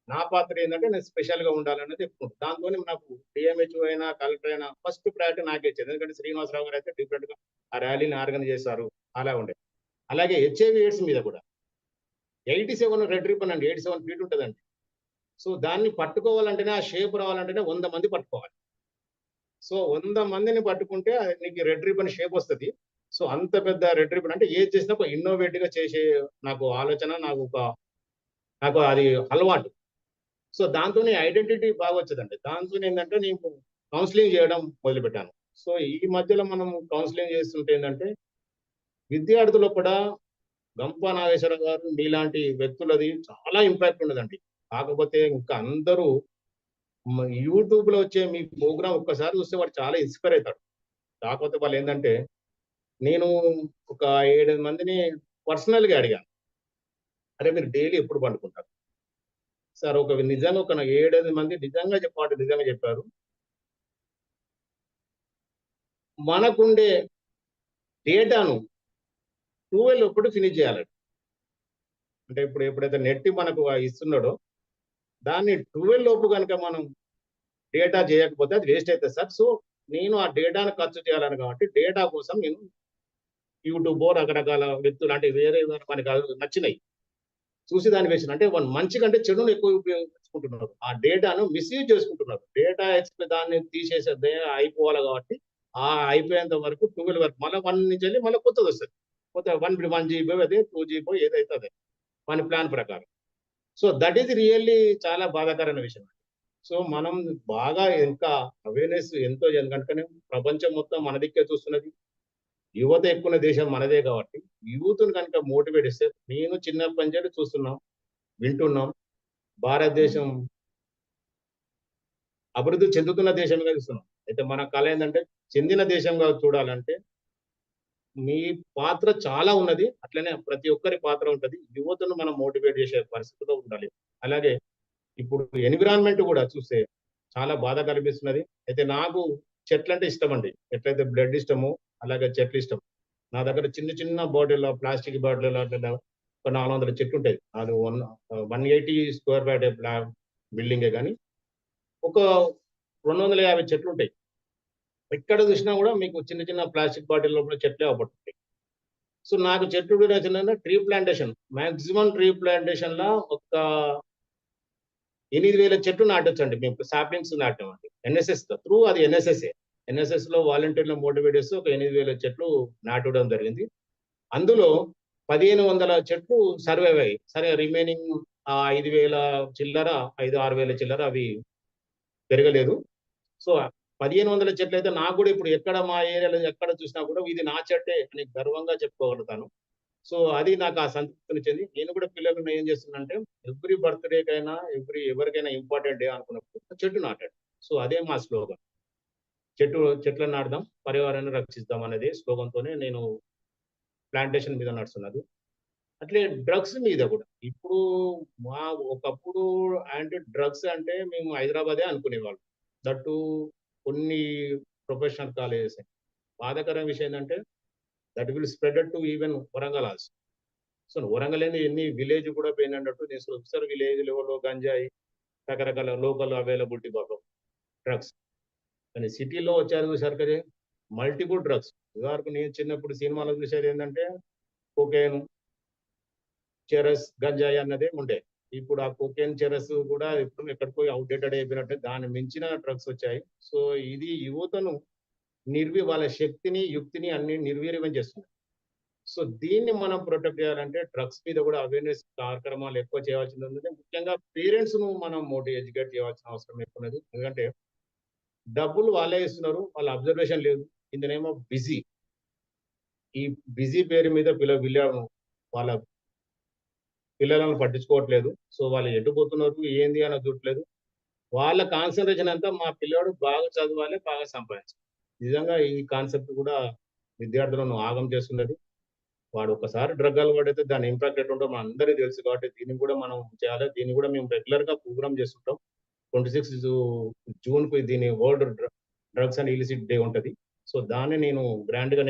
నా పాత్ర ఏంటంటే నేను స్పెషల్ గా ఉండాలనేది చెప్పుకుంటాను. దాంతో నాకు డిఎంహెచ్ఓ అయినా కలెక్టర్ అయినా ఫస్ట్ ప్రయారిటీ నాకే ఇచ్చేది. ఎందుకంటే శ్రీనివాసరావు గారు అయితే డిఫరెంట్ గా ఆ ర్యాలీని ఆర్గనైజ్ చేస్తారు, అలా ఉండే. అలాగే హెచ్ఐవి ఎయిడ్స్ మీద కూడా 87 రెడ్ రిబ్బన్ అండి, 87 feet ఉంటుందండి. సో దాన్ని పట్టుకోవాలంటేనే, ఆ షేప్ రావాలంటేనే 100 మంది పట్టుకోవాలి. సో 100 మందిని పట్టుకుంటే నీకు రెడ్ రిబ్బన్ షేప్ వస్తుంది. సో అంత పెద్ద రెడ్ రిబ్బన్ అంటే ఏది చేసినా ఒక ఇన్నోవేటివ్ గా చేసే నాకు ఆలోచన, నాకు అది అలవాటు. సో దాంతోనే ఐడెంటిటీ బాగా వచ్చేదండి. దాంతో ఏంటంటే నేను కౌన్సిలింగ్ చేయడం మొదలుపెట్టాను. సో ఈ మధ్యలో మనం కౌన్సిలింగ్ చేస్తుంటే ఏంటంటే విద్యార్థులు కూడా గంప నాగేశ్వరరావు గారు మీలాంటి వ్యక్తులది చాలా ఇంపాక్ట్ ఉండదండి. కాకపోతే ఇంకా అందరూ యూట్యూబ్ లో వచ్చే మీ ప్రోగ్రామ్ ఒక్కసారి చూస్తే వాడు చాలా ఇన్స్పైర్ అవుతాడు. కాకపోతే వాళ్ళు ఏంటంటే, నేను ఒక 7 మందిని పర్సనల్ గా అడిగాను, అరే మీరు డైలీ ఎప్పుడు పండుకుంటారు సార్? నిజంగా ఒక 7 మంది నిజంగా చెప్పారు. మనకుండే డేటాను 12 ఒకటి ఫినిష్ చేయాలి. అంటే ఇప్పుడు ఎప్పుడైతే నెట్ మనకు ఇస్తున్నాడో దాన్ని 12 లోపు కనుక మనం డేటా చేయకపోతే అది వేస్ట్ అవుతుంది సార్. సో నేను ఆ డేటాను ఖర్చు చేయాలని కాబట్టి డేటా కోసం నేను యూట్యూబ్ రకరకాల వ్యక్తులు అంటే వేరే మనకు నచ్చినాయి చూసి దాన్ని వేసిన, అంటే వాళ్ళు మంచి కంటే చెడును ఎక్కువ ఉపయోగించుకుంటున్నారు, ఆ డేటాను మిస్యూజ్ చేసుకుంటున్నారు. డేటా దాన్ని తీసేసే అయిపోవాలి కాబట్టి ఆ అయిపోయేంత వరకు 12 వరకు మళ్ళీ 1 నుంచి వెళ్ళి మళ్ళీ కొత్తది వస్తుంది. కొత్త 1 GB అదే 2 GB ఏదైతే అదే మన ప్లాన్ ప్రకారం. సో దట్ ఈస్ రియల్లీ చాలా బాధాకరమైన విషయం. సో మనం బాగా ఇంకా అవేర్నెస్ ఎంతో, ఎందుకంటే ప్రపంచం మొత్తం మన దిక్కే చూస్తున్నది, యువత ఎక్కువ దేశం మనదే కాబట్టి యూత్ను కనుక మోటివేట్ ఇస్తే, నేను చిన్నప్పటి నుంచి చూస్తున్నాం, వింటున్నాం, భారతదేశం అభివృద్ధి చెందుతున్న దేశంగా చూస్తున్నాం. అయితే మన కళ ఏంటంటే చెందిన దేశంగా చూడాలంటే మీ పాత్ర చాలా ఉన్నది. అట్లనే ప్రతి ఒక్కరి పాత్ర ఉంటది. యువతను మనం మోటివేట్ చేసే పరిస్థితిలో ఉండాలి. అలాగే ఇప్పుడు ఎన్విరాన్మెంట్ కూడా చూస్తే చాలా బాధ కనిపిస్తున్నది. అయితే నాకు చెట్లంటే ఇష్టమండి. ఎట్లయితే బ్లడ్ ఇష్టమో అలాగే చెట్లు ఇష్టం. నా దగ్గర చిన్న చిన్న బాటిల్ ప్లాస్టిక్ బాటిల్ అట్లా ఒక 400 చెట్లుంటాయి. అది 180 స్క్వేర్ ఫీట్ బిల్డింగే గాని ఒక 250 చెట్లుంటాయి. ఎక్కడ చూసినా కూడా మీకు చిన్న చిన్న ప్లాస్టిక్ బాటిల్ లోపల చెట్లే అవపడుతుంటాయి. సో నాకు చెట్లు గురించి tree plantation maximum tree plantation లా ఒక 8,000 చెట్లు నాటొచ్చండి. మేము సాప్లింగ్స్ నాటామండి. ఎన్ఎస్ఎస్ త్రూ అది ఎన్ఎస్ఎస్ఏ. ఎన్ఎస్ఎస్ లో వాలంటీర్లు మోటివేట్ చేస్తూ ఒక 8,000 చెట్లు నాటడం జరిగింది. అందులో 1,500 చెట్లు సర్వైవ్ అయ్యాయి. సరే రిమైనింగ్ 5,000 చిల్లర 6,000 చిల్లర అవి పెరగలేదు. సో 1,500 చెట్లయితే నాకు కూడా ఇప్పుడు ఎక్కడ మా ఏరియాలో ఎక్కడ చూసినా కూడా ఇది నా చెట్టే అని గర్వంగా చెప్పుకోగలుగుతాను. సో అది నాకు ఆ సంతృప్తినిచ్చింది. నేను కూడా పిల్లలను ఏం చేస్తున్నానంటే ఎవ్రీ బర్త్‌డేకైనా ఎవరికైనా ఇంపార్టెంట్ డే అనుకున్నప్పుడు ఒక చెట్టు నాటండి. సో అదే మా స్లోగన్. చెట్లను నాటుదాం, పర్యావరణాన్ని రక్షిద్దాం అనేది స్లోగన్‌తోనే నేను ప్లాంటేషన్ మీద నడుస్తున్నది. అట్లే డ్రగ్స్ మీద కూడా. ఇప్పుడు మా ఒకప్పుడు డ్రగ్స్ అంటే మేము హైదరాబాదే అనుకునేవాళ్ళం. దట్ టూ కొన్ని ప్రొఫెషనల్ కాలేజెస్. బాధాకరమైన విషయం ఏంటంటే that will spreaded to even Warangal also. So Warangal ఏంది ఎన్ని విలేజ్ కూడా పోయినట్టు నేను చూస్తారు విలేజ్ లెవెల్‌లో గంజాయి రకరకాల లోకల్ అవైలబిలిటీ బాగా డ్రగ్స్. కానీ సిటీలో వచ్చారు చూసారు మల్టిపుల్ డ్రగ్స్. ఉదాహరణకు నేను చిన్నప్పుడు సినిమాలో చూసేది ఏంటంటే కోకేన్, చెరస్, గంజాయి అన్నదే ఉండే. ఇప్పుడు ఆ కోకేన్, చెరస్ కూడా ఇప్పుడు ఎక్కడికో అవుట్‌డేటెడ్ అయిపోయినట్టే దాన్ని మించిన డ్రగ్స్ వచ్చాయి. సో ఇది యువతను వాళ్ళ శక్తిని, యుక్తిని అన్ని నిర్వీర్యం చేస్తుంది. సో దీన్ని మనం ప్రొటెక్ట్ చేయాలంటే డ్రగ్స్ మీద కూడా అవేర్‌నెస్ కార్యక్రమాలు ఎక్కువ చేయాల్సింది ఉంది. ముఖ్యంగా పేరెంట్స్‌ను మనం ఎడ్యుకేట్ చేయాల్సిన అవసరం ఎక్కువ ఉన్నది. ఎందుకంటే డబ్బులు వాళ్ళే ఇస్తున్నారు. వాళ్ళ అబ్జర్వేషన్ లేదు. In the name of busy. ఈ బిజీ పేరు మీద వాళ్ళ పిల్లలను పట్టించుకోవట్లేదు. సో వాళ్ళు ఎటు పోతున్నారు, ఏంది అని చూడట్లేదు. వాళ్ళ కాన్సంట్రేషన్ అంతా మా పిల్లాడు బాగా చదవాలి, బాగా సంపాదించాలి. నిజంగా ఈ కాన్సెప్ట్ కూడా విద్యార్థులను ఆగం చేస్తున్నది. వాడు ఒకసారి డ్రగ్ అలవాటైతే దాని ఇంపాక్ట్ ఎట్లుంటదో మనందరికీ తెలుసు కాబట్టి దీన్ని కూడా మనం చేయాలి. దీన్ని కూడా మేము రెగ్యులర్‌గా ప్రోగ్రామ్ చేస్తుంటాం. 26 జూన్‌కు దీని world drugs and illicit day ఉంటది. సో దాన్ని నేను గ్రాండ్‌గా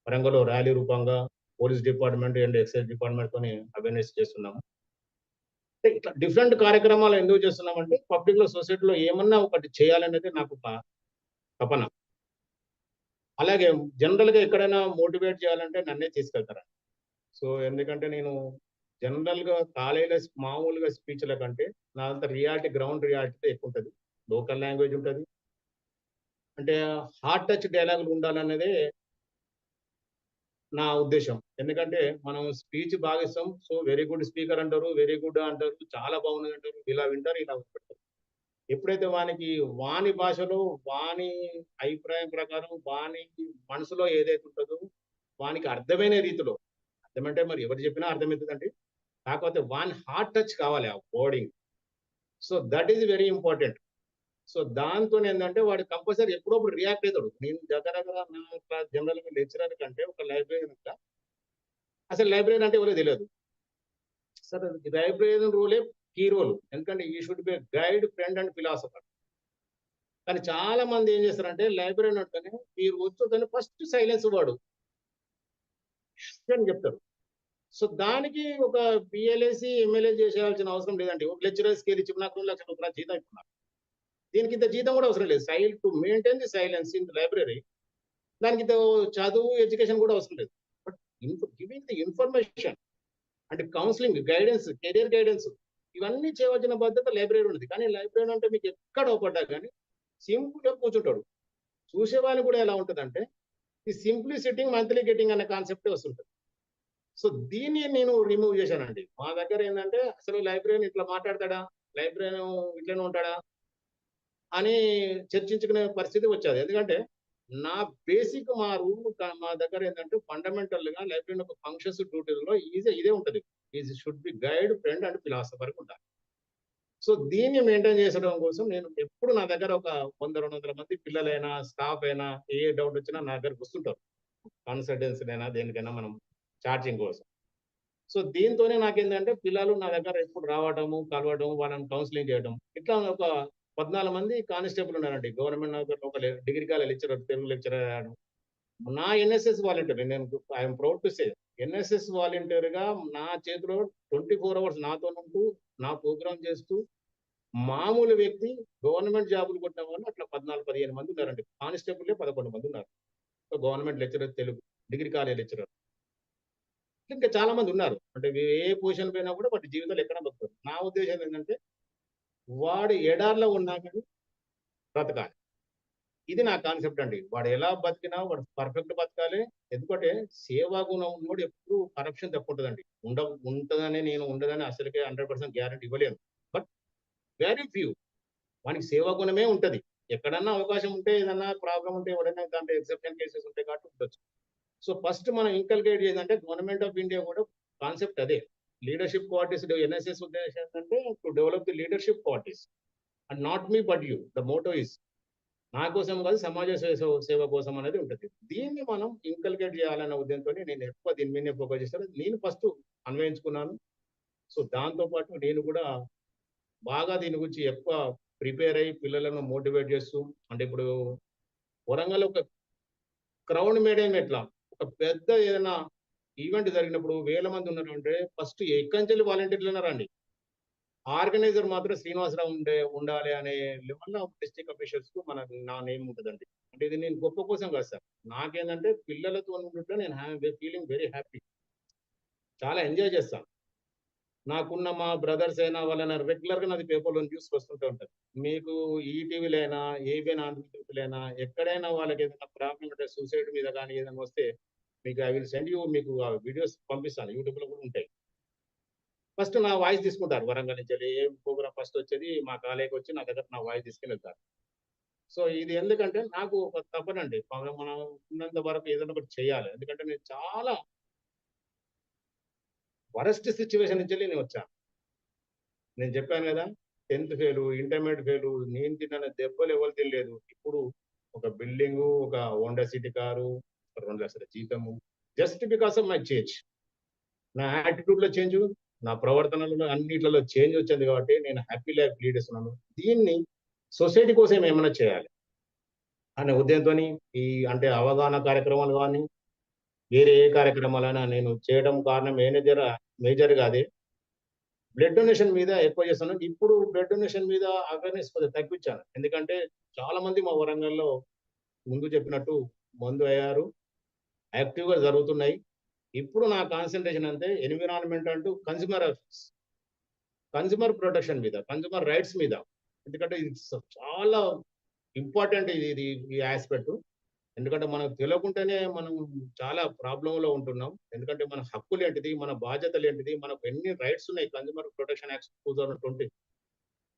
వరంగల్‌లో ర్యాలీ రూపంగా పోలీస్ డిపార్ట్‌మెంట్ అండ్ ఎక్సైజ్ డిపార్ట్‌మెంట్‌తోని అవేర్‌నెస్ చేస్తున్నాము. అంటే ఇట్లా డిఫరెంట్ కార్యక్రమాలు ఎందుకు చేస్తున్నామంటే పబ్లిక్‌లో సొసైటీలో ఏమన్నా ఒకటి చేయాలనేది నాకు ఒక తపన. అలాగే జనరల్‌గా ఎక్కడైనా మోటివేట్ చేయాలంటే నన్నే తీసుకెళ్తారండి. సో ఎందుకంటే నేను జనరల్‌గా కాలేజీలో మామూలుగా స్పీచ్‌ల కంటే నాదంతా గ్రౌండ్ రియాలిటీతో ఎక్కువుంటది. లోకల్ లాంగ్వేజ్ ఉంటది. అంటే హార్ట్ టచ్ డైలాగులు ఉండాలన్నదే నా ఉద్దేశ్యం. ఎందుకంటే మనం స్పీచ్ బాగా ఇస్తాం. సో వెరీ గుడ్ స్పీకర్ అంటారు. వెరీ గుడ్ అంటారు. చాలా బాగున్నది అంటారు. ఇలా వింటారు, ఇలా వదిలిపెడతారు. ఎప్పుడైతే వాని భాషలో, వాని అభిప్రాయం ప్రకారం, వాని మనసులో ఏదైతే ఉంటదో, వానికి అర్థమైన రీతిలో, అర్థమంటే మరి ఎవరు చెప్పినా అర్థమైతదండి. కాకపోతే వాని హార్ట్ టచ్ కావాలి ఆ wording. So that is very important. So దాంతోనేందంటే వాడు కంపల్సరీ ఎప్పుడప్పుడు రియాక్ట్ అయితాడు. నేను దగ్గర నా జనరల్‌గా లెక్చరర్ కంటే ఒక లైబ్రేరియన్‌గా అసలు లైబ్రరీ అంటే ఎవరో తెలవదు. సరే లైబ్రేరియన్ రోలే కీ రోల్. ఎందుకంటే he should be guide, friend and philosopher. కానీ చాలా మంది ఏం చేస్తారంటే లైబ్రరీయన్ అంటేనే మీరు వచ్చొద్దని ఫస్ట్ సైలెన్స్ వాడు అని చెప్తారు. సో దానికి ఒక బిఎల్ఏసి, ఎంఎల్ఏ చేసేయాల్సిన అవసరం లేదండి. ఒక లెక్చరర్ స్కేల్ ఇచ్చి నాకు 2,00,000 రూపాయల జీతం ఇస్తున్నారు. దీనికి ఇంత జీతం కూడా అవసరం లేదు. To maintain the silence in the library. దానికి ఇంత చదువు, ఎడ్యుకేషన్ కూడా అవసరం లేదు. బట్ గివింగ్ ది ఇన్ఫర్మేషన్ అంటే కౌన్సిలింగ్, గైడెన్స్, కెరియర్ గైడెన్స్ ఇవన్నీ చేయవలసిన బాధ్యత లైబ్రరీ ఉంది. కానీ లైబ్రరీ అంటే మీకు ఎక్కడ అవపడ్డా కానీ సింపుల్‌గా కూర్చుంటాడు. చూసేవాళ్ళు కూడా ఎలా ఉంటదంటే ఈ సింప్లీ సిట్టింగ్ మంత్లీ గెట్టింగ్ అనే కాన్సెప్టే వస్తుంటది. సో దీన్ని నేను రిమూవ్ చేశానండి. మా దగ్గర ఏందంటే అసలు లైబ్రరీయన్ ఇట్లా మాట్లాడతాడా? లైబ్రరీయన్ ఇట్లనే ఉంటాడా? అని చర్చించుకునే పరిస్థితి వచ్చేది. ఎందుకంటే నా బేసిక్ మా దగ్గర ఏంటంటే ఫండమెంటల్‌గా లైబ్రరీయన్ యొక్క ఫంక్షన్స్, డ్యూటీలలో ఇదే ఉంటది. Should be guide, friend and ఫిలాసఫర్‌గా ఉండాలి. సో దీన్ని మెయింటైన్ చేసడం కోసం నేను ఎప్పుడు నా దగ్గర ఒక 100, 200 మంది పిల్లలైనా, స్టాఫ్ అయినా ఏ డౌట్ వచ్చినా నా దగ్గరకు వస్తుంటారు. కాన్సల్టెన్సీ అయినా దేనికైనా మనం ఛార్జింగ్ కోసం. సో దీంతోనే నాకేంటంటే పిల్లలు నా దగ్గర ఎప్పుడు రావడము, కలవడం, వాళ్ళని కౌన్సిలింగ్ చేయడం. ఇట్లా ఒక 14 మంది కానిస్టేబుల్ ఉన్నారండి. గవర్నమెంట్ ఒక degree college lecturer, Telugu lecturer అయ్యాడు. నా ఎన్ఎస్ఎస్ వాలంటీర్ నేను I'm proud to say NSS వాలంటీర్‌గా నా చేతిలో 24 అవర్స్ నాతో ఉంటూ, నా ప్రోగ్రామ్ చేస్తూ, మామూలు వ్యక్తి గవర్నమెంట్ జాబులు కొట్టిన వాళ్ళు అట్లా 14, 15 మంది ఉన్నారండి. కానిస్టేబుల్లే 11 మంది ఉన్నారు. So government lecturer Telugu, degree college lecturer. ఇంకా చాలా మంది ఉన్నారు. అంటే ఏ పొజిషన్ పోయినా కూడా వాటి జీవితాలు ఎక్కడ బతుకుతారు. నా ఉద్దేశం ఏంటంటే వాడు ఎడారిలో ఉన్నా కానీ బ్రతకాలి. ఇది నా కాన్సెప్ట్ అండి. వాడు ఎలా బతికినా వాడు పర్ఫెక్ట్ బతకాలి. ఎందుకంటే సేవా గుణం ఉన్నోడు ఎప్పుడు కరప్షన్ తక్కువ ఉంటదండి. ఉంటదని నేను ఉండదని అసలుకే 100% గ్యారెంటీ ఇవ్వలేను. బట్ వెరీ ఫ్యూ వానికి సేవా గుణమే ఉంటది. ఎక్కడన్నా అవకాశం ఉంటే ఏదన్నా ప్రాబ్లమ్ ఉంటే ఎవడైనా దాంట్లో ఎక్సెప్షన్ కేసెస్ ఉంటాయి కాబట్టి ఉండొచ్చు. సో ఫస్ట్ మనం ఇంకల్కేట్ చేయాలంటే గవర్నమెంట్ ఆఫ్ ఇండియా కూడా కాన్సెప్ట్ అదే. లీడర్షిప్ క్వాలిటీస్ ఎన్ఎస్ఎస్ ఉద్దేశం ఏంటంటే to develop the leadership qualities and not me but you. The motto is నా కోసం కాదు సమాజ సేవ కోసం అనేది ఉంటుంది. దీన్ని మనం ఇంకల్కేట్ చేయాలన్న ఉద్దేశంతో నేను ఎక్కువ దీని మీద ఫోకస్ చేస్తాను. నేను ఫస్ట్ అన్వయించుకున్నాను. సో దాంతో పాటు నేను కూడా బాగా దీని గురించి ఎక్కువ ప్రిపేర్ అయ్యి పిల్లలను మోటివేట్ చేస్తూ, అంటే ఇప్పుడు వరంగల్ ఒక క్రౌడ్ మేడం ఎట్లా ఒక పెద్ద ఏదైనా ఈవెంట్ జరిగినప్పుడు 1000 మంది ఉన్నారంటే ఫస్ట్ ఎక్కడి నుంచి వాలంటీర్లు ఉన్నారండి. ఆర్గనైజర్ మాత్రం శ్రీనివాసరావు ఉండాలి అనే లెవెల్లో డిస్ట్రిక్ట్ అఫీషియల్స్ కు నా నేమ్ ఉంటుందండి. అంటే ఇది నేను గొప్ప కోసం కాదు సార్. నాకేంటంటే పిల్లలతో ఉంటుంటే నేను ఫీలింగ్ వెరీ హ్యాపీ. చాలా ఎంజాయ్ చేస్తాను. నాకున్న మా బ్రదర్స్ అయినా వాళ్ళని రెగ్యులర్ గా నాది పేపర్లో న్యూస్ వస్తుంటూ ఉంటుంది. మీకు ఈటీవీలో అయినా ఏబిఎన్ ఆంధ్రజ్యోతిలో ఎక్కడైనా వాళ్ళకి ఏదైనా ప్రాబ్లం ఉంటే సూసైడ్ మీద కానీ ఏదైనా వస్తే మీకు ఐ విల్ సెండ్ యూ, మీకు ఆ వీడియోస్ పంపిస్తాను. యూట్యూబ్ లో కూడా ఉంటాయి. ఫస్ట్ నా వాయిస్ తీసుకుంటారు. వరంగల్ నుంచి ఏ ప్రోగ్రామ్ ఫస్ట్ వచ్చేది మా కాలేజీకి వచ్చి నా దగ్గర నా వాయిస్ తీసుకుని వెళ్తారు. సో ఇది ఎందుకంటే నాకు ఒక తపనండి. మనం ఉన్నంత వరకు ఏదైనా ఒకటి చేయాలి. ఎందుకంటే నేను చాలా వరస్ట్ సిచ్యువేషన్ నుంచి నేను వచ్చాను. నేను చెప్పాను కదా, 10th ఫెయిల్, ఇంటర్మీడియట్ ఫెయిల్, నేను తిన్న దెబ్బలు ఎవరు తినలేదు. ఇప్పుడు ఒక బిల్డింగు, ఒక హోండా సిటీ కారు, 2 లక్షల జీతము, just because of my change. నా యాటిట్యూడ్ లో చేంజ్, నా ప్రవర్తనలో అన్నిట్లలో చేంజ్ వచ్చింది కాబట్టి నేను హ్యాపీ లైఫ్ లీడ్ చేస్తున్నాను. దీన్ని సొసైటీ కోసం ఏమైనా చేయాలి అనే ఉద్దేశంతో ఈ అంటే అవగాహన కార్యక్రమాలు కానీ వేరే ఏ కార్యక్రమాలైనా నేను చేయడం కారణం మేజర్గా అదే. బ్లడ్ డొనేషన్ మీద ఎక్కువ చేస్తున్నాను. ఇప్పుడు బ్లడ్ డొనేషన్ మీద అవేర్నెస్ కొద్దిగా తగ్గించాను. ఎందుకంటే చాలా మంది మా వరంగల్లో ముందు చెప్పినట్టు మందు అయ్యారు, యాక్టివ్ గా జరుగుతున్నాయి. ఇప్పుడు నా కాన్సన్ట్రేషన్ అంటే ఎన్విరాన్మెంట్ అంటూ కన్స్యూమర్ ప్రొటెక్షన్ మీద, కన్స్యూమర్ రైట్స్ మీద. ఎందుకంటే ఇది చాలా ఇంపార్టెంట్ ఈ ఆస్పెక్ట్. ఎందుకంటే మనకు తెలియకుండానే మనం చాలా ప్రాబ్లంలో ఉంటున్నాం. ఎందుకంటే మన హక్కులు ఏంటిది, మన బాధ్యతలు ఏంటిది, మనకు ఎన్ని రైట్స్ ఉన్నాయి. కన్స్యూమర్ ప్రొటెక్షన్ యాక్ట్ 2020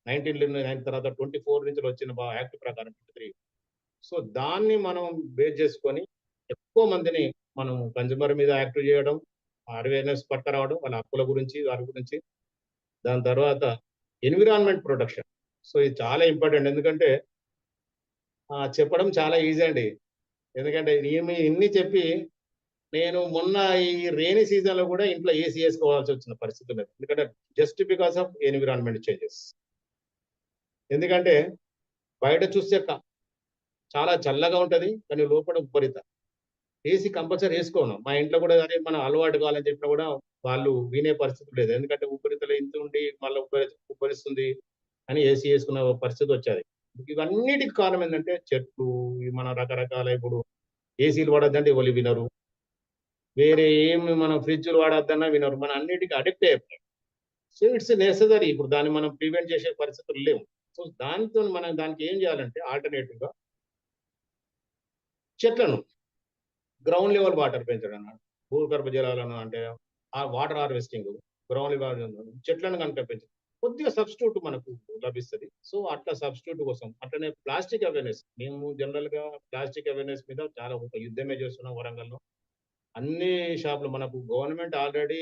19 తర్వాత 24 నుంచి వచ్చిన యాక్ట్ ప్రకారం 23. సో దాన్ని మనం బేస్ చేసుకొని ఎక్కువ మందిని మనం కన్స్యూమర్ మీద యాక్టివ్ చేయడం, అవేర్నెస్ పట్టుకురావడం వాళ్ళ హక్కుల గురించి, వారి గురించి. దాని తర్వాత ఎన్విరాన్మెంట్ ప్రొటెక్షన్. సో ఇది చాలా ఇంపార్టెంట్. ఎందుకంటే చెప్పడం చాలా ఈజీ అండి. ఎందుకంటే నేను ఇన్ని చెప్పి నేను మొన్న ఈ రైనీ సీజన్ లో కూడా ఇంట్లో ఏసీ వేసుకోవాల్సి వచ్చిన పరిస్థితి లేదు. ఎందుకంటే just because of environment changes. ఎందుకంటే బయట చూస్తే చాలా చల్లగా ఉంటది, కానీ లోపల ఉపరిత. ఏసీ కంపల్సరీ వేసుకోను. మా ఇంట్లో కూడా అదే మనం అలవాటు కావాలని చెప్పినా కూడా వాళ్ళు వినే పరిస్థితి లేదు. ఎందుకంటే ఉపరితలు ఇంత ఉండి మళ్ళీ ఉపరిస్తుంది అని ఏసీ వేసుకున్న పరిస్థితి వచ్చేది. ఇవన్నిటికి కారణం ఏంటంటే చెట్లు, మన రకరకాల ఇప్పుడు ఏసీలు వాడొద్దంటే ఎవరు వినరు, వేరే ఏమి మనం ఫ్రిడ్జ్లు వాడొద్దన్నా వినరు, మన అన్నిటికీ అడిక్ట్ అయిపోయాం. So it's necessary. ఇప్పుడు దాన్ని మనం ప్రివెంట్ చేసే పరిస్థితులు లేవు. సో దాంతో మనం దానికి ఏం చేయాలంటే ఆల్టర్నేటివ్ గా చెట్లను గ్రౌండ్ లెవెల్ వాటర్ పెంచడం, భూగర్భ జలాలను అంటే ఆ వాటర్ హార్వెస్టింగ్, గ్రౌండ్ లెవెల్ చెట్లను కనుక పెంచడం కొద్దిగా సబ్స్టిట్యూట్ మనకు లభిస్తుంది. సో అట్లా సబ్స్టిట్యూట్ కోసం అట్లనే ప్లాస్టిక్ అవేర్నెస్. మేము జనరల్ గా ప్లాస్టిక్ అవేర్నెస్ మీద చాలా ఒక యుద్ధమే చేస్తున్నాం వరంగల్లో. అన్ని షాపులు మనకు గవర్నమెంట్ ఆల్రెడీ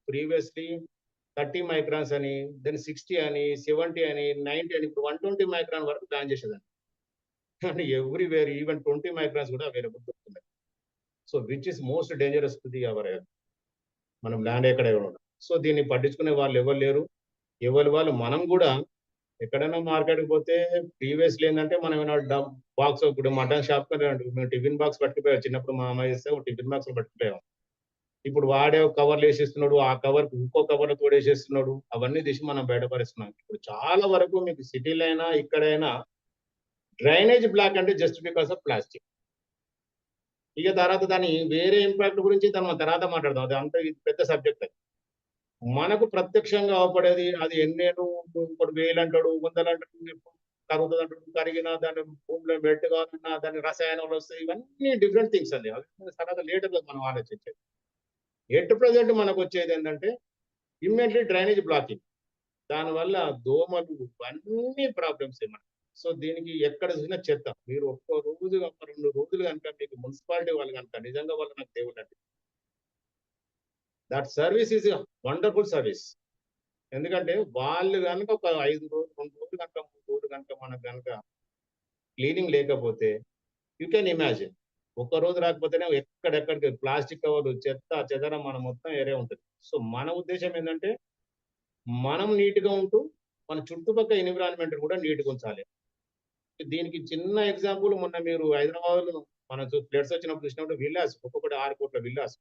ప్రీవియస్లీ 30 మైక్రాన్స్ అని, దెన్ 60 అని, 70 అని, 90 అని, ఇప్పుడు 120 మైక్రాన్ వరకు బ్యాన్ చేసేదండి. కానీ ఎవ్రీవేర్ ఈవెన్ 20 మైక్రాన్స్ కూడా అవైలబుల్ దొరుకుతున్నాయి. So which is most dangerous to the our health. మనం ల్యాండ్ ఎక్కడ ఉండడం. సో దీన్ని పట్టించుకునే వాళ్ళు ఎవరు లేరు. ఎవరి వాళ్ళు మనం కూడా ఎక్కడైనా మార్కెట్కి పోతే ప్రీవియస్లీ ఏంటంటే మనం ఏమైనా బాక్స్ ఇప్పుడు మటన్ షాప్ మేము టిఫిన్ బాక్స్ పట్టుకుపోయాం. చిన్నప్పుడు మా అమ్మాయి చేస్తే టిఫిన్ బాక్స్ పట్టుకుపోయాం. ఇప్పుడు వాడే కవర్లు వేసేస్తున్నాడు, ఆ కవర్ ఇంకో కవర్ తోడేసేస్తున్నాడు. అవన్నీ తీసి మనం బయటపరుస్తున్నాం. ఇప్పుడు చాలా వరకు మీకు సిటీలో అయినా ఇక్కడైనా డ్రైనేజ్ బ్లాక్ అంటే జస్ట్ బికాస్ ఆఫ్ ప్లాస్టిక్. ఇక తర్వాత దాని వేరే ఇంపాక్ట్ గురించి తర్వాత మాట్లాడదాం. అది అంత ఇది పెద్ద సబ్జెక్ట్ అది. మనకు ప్రత్యక్షంగా అవపడేది అది ఎన్నేను ఇప్పుడు 1000 అంటాడు, 100 అంటాడు, కరుగుతుంది అంటాడు, కరిగిన దాని భూమిలో మెట్టు కావాలన్నా దాని రసాయనాలు వస్తాయి. ఇవన్నీ డిఫరెంట్ థింగ్స్ అండి. అవి తర్వాత లేటర్గా మనం ఆలోచించేది. ఎట్ ప్రజెంట్ మనకు వచ్చేది ఏంటంటే ఇమ్మీడియట్లీ డ్రైనేజ్ బ్లాకింగ్. దానివల్ల దోమలు అన్ని ప్రాబ్లమ్స్ మనకి. సో దీనికి ఎక్కడ చూసినా చెత్త. మీరు ఒక్క రోజు ఒక 2 రోజులు కనుక మీకు మున్సిపాలిటీ వాళ్ళు కనుక నిజంగా వాళ్ళు నాకు దేవుడు అండి. That service is wonderful service. ఎందుకంటే వాళ్ళు కనుక ఒక 5 రోజులు 2 రోజులు కనుక 3 రోజులు కనుక మనకు కనుక క్లీనింగ్ లేకపోతే యూ కెన్ ఇమాజిన్. ఒక్క రోజు రాకపోతేనే ఎక్కడెక్కడికి ప్లాస్టిక్ కవర్లు చెత్త చెదరం మన మొత్తం ఏరియా ఉంటుంది. సో మన ఉద్దేశం ఏంటంటే మనం నీట్గా ఉంటూ మన చుట్టుపక్కల ఎన్విరాన్మెంట్ కూడా నీట్గా ఉంచాలి. దీనికి చిన్న ఎగ్జాంపుల్ మొన్న మీరు హైదరాబాద్లో మన ఫ్లడ్స్ వచ్చినప్పుడు చూసినప్పుడు విల్లాస్ ఒక్కొక్కటి 6 కోట్ల విల్లాస్.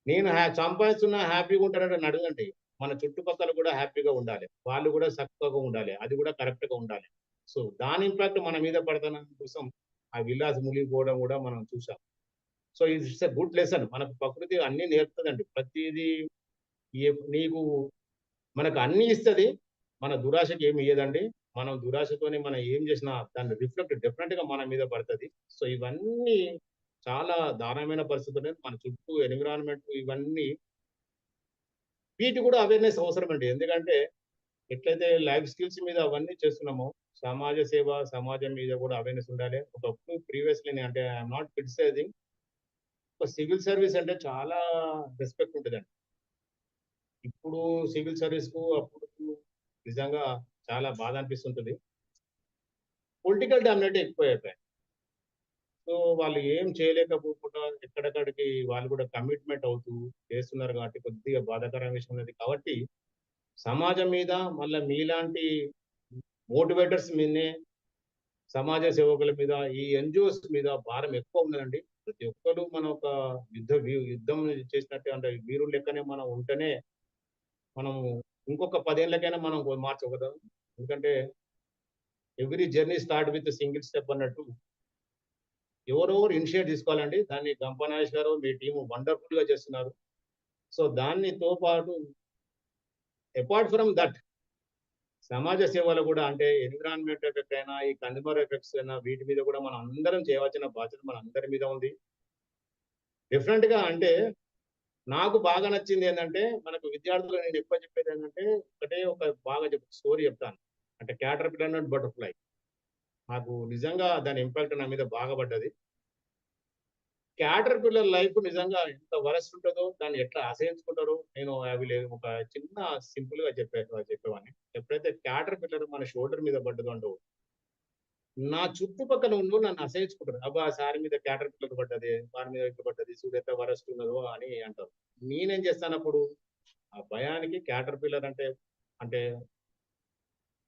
నేను సంపాదిస్తున్నా హ్యాపీగా ఉంటానంటే అడగండి. మన చుట్టుపక్కల కూడా హ్యాపీగా ఉండాలి, వాళ్ళు కూడా చక్కగా ఉండాలి, అది కూడా కరెక్ట్ గా ఉండాలి. సో దాని ఇంపాక్ట్ మన మీద పడతాన కోసం ఆ విల్లాస్ మునిగిపోవడం కూడా మనం చూసాం. So it's a good lesson. మనకు ప్రకృతి అన్ని నేర్పుతుందండి. ప్రతిదీ నీకు మనకు అన్ని ఇస్తుంది, మన దురాశకి ఏమి ఇయ్యదండి. మనం దురాశతోనే మనం ఏం చేసినా దాన్ని రిఫ్లెక్ట్ డెఫినెట్ గా మన మీద పడుతుంది. సో ఇవన్నీ చాలా దారుణమైన పరిస్థితులు. మన చుట్టూ ఎన్విరాన్మెంట్ ఇవన్నీ వీటి కూడా అవేర్నెస్ అవసరం అండి. ఎందుకంటే ఎట్లయితే లైఫ్ స్కిల్స్ మీద అవన్నీ చేస్తున్నామో సమాజ సేవ సమాజం మీద కూడా అవేర్నెస్ ఉండాలి. ఒకప్పుడు ప్రీవియస్లీ అంటే I'm not criticising, civil service అంటే చాలా రెస్పెక్ట్ ఉంటుందండి. ఇప్పుడు సివిల్ సర్వీస్ కు అప్పుడు నిజంగా చాలా బాధ అనిపిస్తుంటుంది. పొలిటికల్ డామినేట్ ఎక్కువ అయిపోయాయి. సో వాళ్ళు ఏం చేయలేకపోకుండా ఎక్కడెక్కడికి వాళ్ళు కూడా కమిట్మెంట్ అవుతూ చేస్తున్నారు కాబట్టి కొద్దిగా బాధాకరమైన విషయం ఉన్నది. కాబట్టి సమాజం మీద మళ్ళీ మీలాంటి మోటివేటర్స్ మీదనే సమాజ సేవకుల మీద ఈ ఎన్జిఓస్ మీద భారం ఎక్కువ ఉన్నదండి. ప్రతి ఒక్కరు మనం ఒక యుద్ధం చేసినట్టే అంటే వీరుల లెక్కనే మనం ఉంటేనే మనం ఇంకొక 10 ఏళ్ళకైనా మనం మార్చగలం. ఎందుకంటే every journey start with single step అన్నట్టు ఎవరెవరు ఇనిషియేట్ తీసుకోవాలండి. దాన్ని గంపనాయేష్ గారు మీ టీము వండర్ఫుల్ గా చేస్తున్నారు. సో దానితో పాటు అపార్ట్ ఫ్రమ్ దట్ సమాజ సేవలు కూడా అంటే ఎన్విరాన్మెంట్ ఎఫెక్ట్ అయినా ఈ కన్జ్యూమర్ ఎఫెక్ట్స్ అయినా వీటి మీద కూడా మనం అందరం చేయవలసిన బాధ్యత మన అందరి మీద ఉంది. డిఫరెంట్ గా అంటే నాకు బాగా నచ్చింది ఏంటంటే మనకు విద్యార్థులు నేను ఎక్కువ చెప్పేది ఏంటంటే ఒకటే ఒక బాగా స్టోరీ చెప్తాను. అంటే క్యాటర్పిల్లర్ అండ్ బటర్ఫ్లై. నాకు నిజంగా దాని ఇంపాక్ట్ నా మీద బాగా పడ్డది. క్యాటర్పిల్లర్ లైఫ్ నిజంగా ఎంత వరస్ట్ ఉంటుందో దాన్ని ఎట్లా అసహించుకుంటారో నేను అవి ఒక చిన్న సింపుల్ గా చెప్పేవాడిని. ఎప్పుడైతే క్యాటర్పిల్లర్ మన షోల్డర్ మీద పడ్డదో అంటూ నా చుట్టుపక్కల ఉన్న నన్ను అసహించుకుంటారు. అబ్బా సారి మీద క్యాటర్పిల్లర్ పడ్డది, వారి మీద ఇట్లా పడ్డది, చూడు ఎంత వరస్ట్ ఉన్నదో అని అంటారు. నేనేం చేస్తాను అప్పుడు ఆ భయానికి క్యాటర్పిల్లర్ అంటే అంటే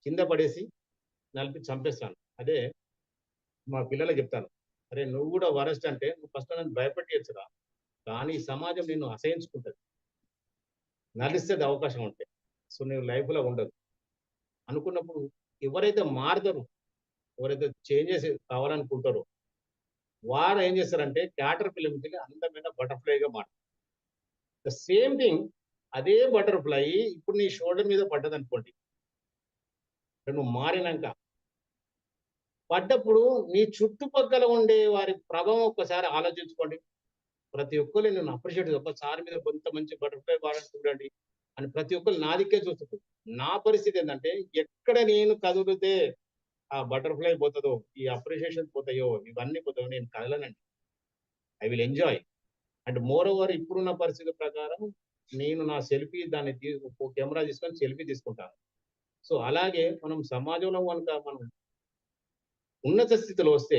కింద పడేసి నలిపి చంపేస్తాను. అదే మా పిల్లలకు చెప్తాను, అరే నువ్వు కూడా వరస్ట్ అంటే నువ్వు ఫస్ట్ నన్ను భయపెట్టేయచ్చురా, కానీ సమాజం నిన్ను అసహించుకుంటుంది, నలిస్తుంది అవకాశం ఉంటే. సో నువ్వు లైఫ్లో ఉండదు అనుకున్నప్పుడు ఎవరైతే మారుతారో, ఎవరైతే చేంజెస్ కావాలనుకుంటారో వారు ఏం చేస్తారంటే క్యాటర్పిల్లర్ అందమైన బటర్ఫ్లైగా మారుతారు. ద సేమ్ థింగ్ అదే బటర్ఫ్లై ఇప్పుడు నీ షోల్డర్ మీద పడ్డది అనుకోండి, నువ్వు మారినాక పడ్డప్పుడు నీ చుట్టుపక్కల ఉండే వారి ప్రభావం ఒక్కసారి ఆలోచించుకోండి. ప్రతి ఒక్కరు నేను అప్రిషియేట్ ఒక్కసారి మీద కొంత మంచి బటర్ఫ్లై బాలని చూడండి అని ప్రతి ఒక్కరు నా దిక్కే చూస్తుంది. నా పరిస్థితి ఏంటంటే ఎక్కడ నేను కదిలితే ఆ బటర్ఫ్లై పోతుందో, ఈ అప్రిషియేషన్ పోతాయో, ఇవన్నీ పోతాయో నేను కదలనండి. I will enjoy. And moreover ఇప్పుడున్న పరిస్థితి ప్రకారం నేను నా సెల్ఫీ దాన్ని కెమెరా తీసుకొని సెల్ఫీ తీసుకుంటాను. సో అలాగే మనం సమాజంలో కనుక మనం ఉన్నత స్థితిలో వస్తే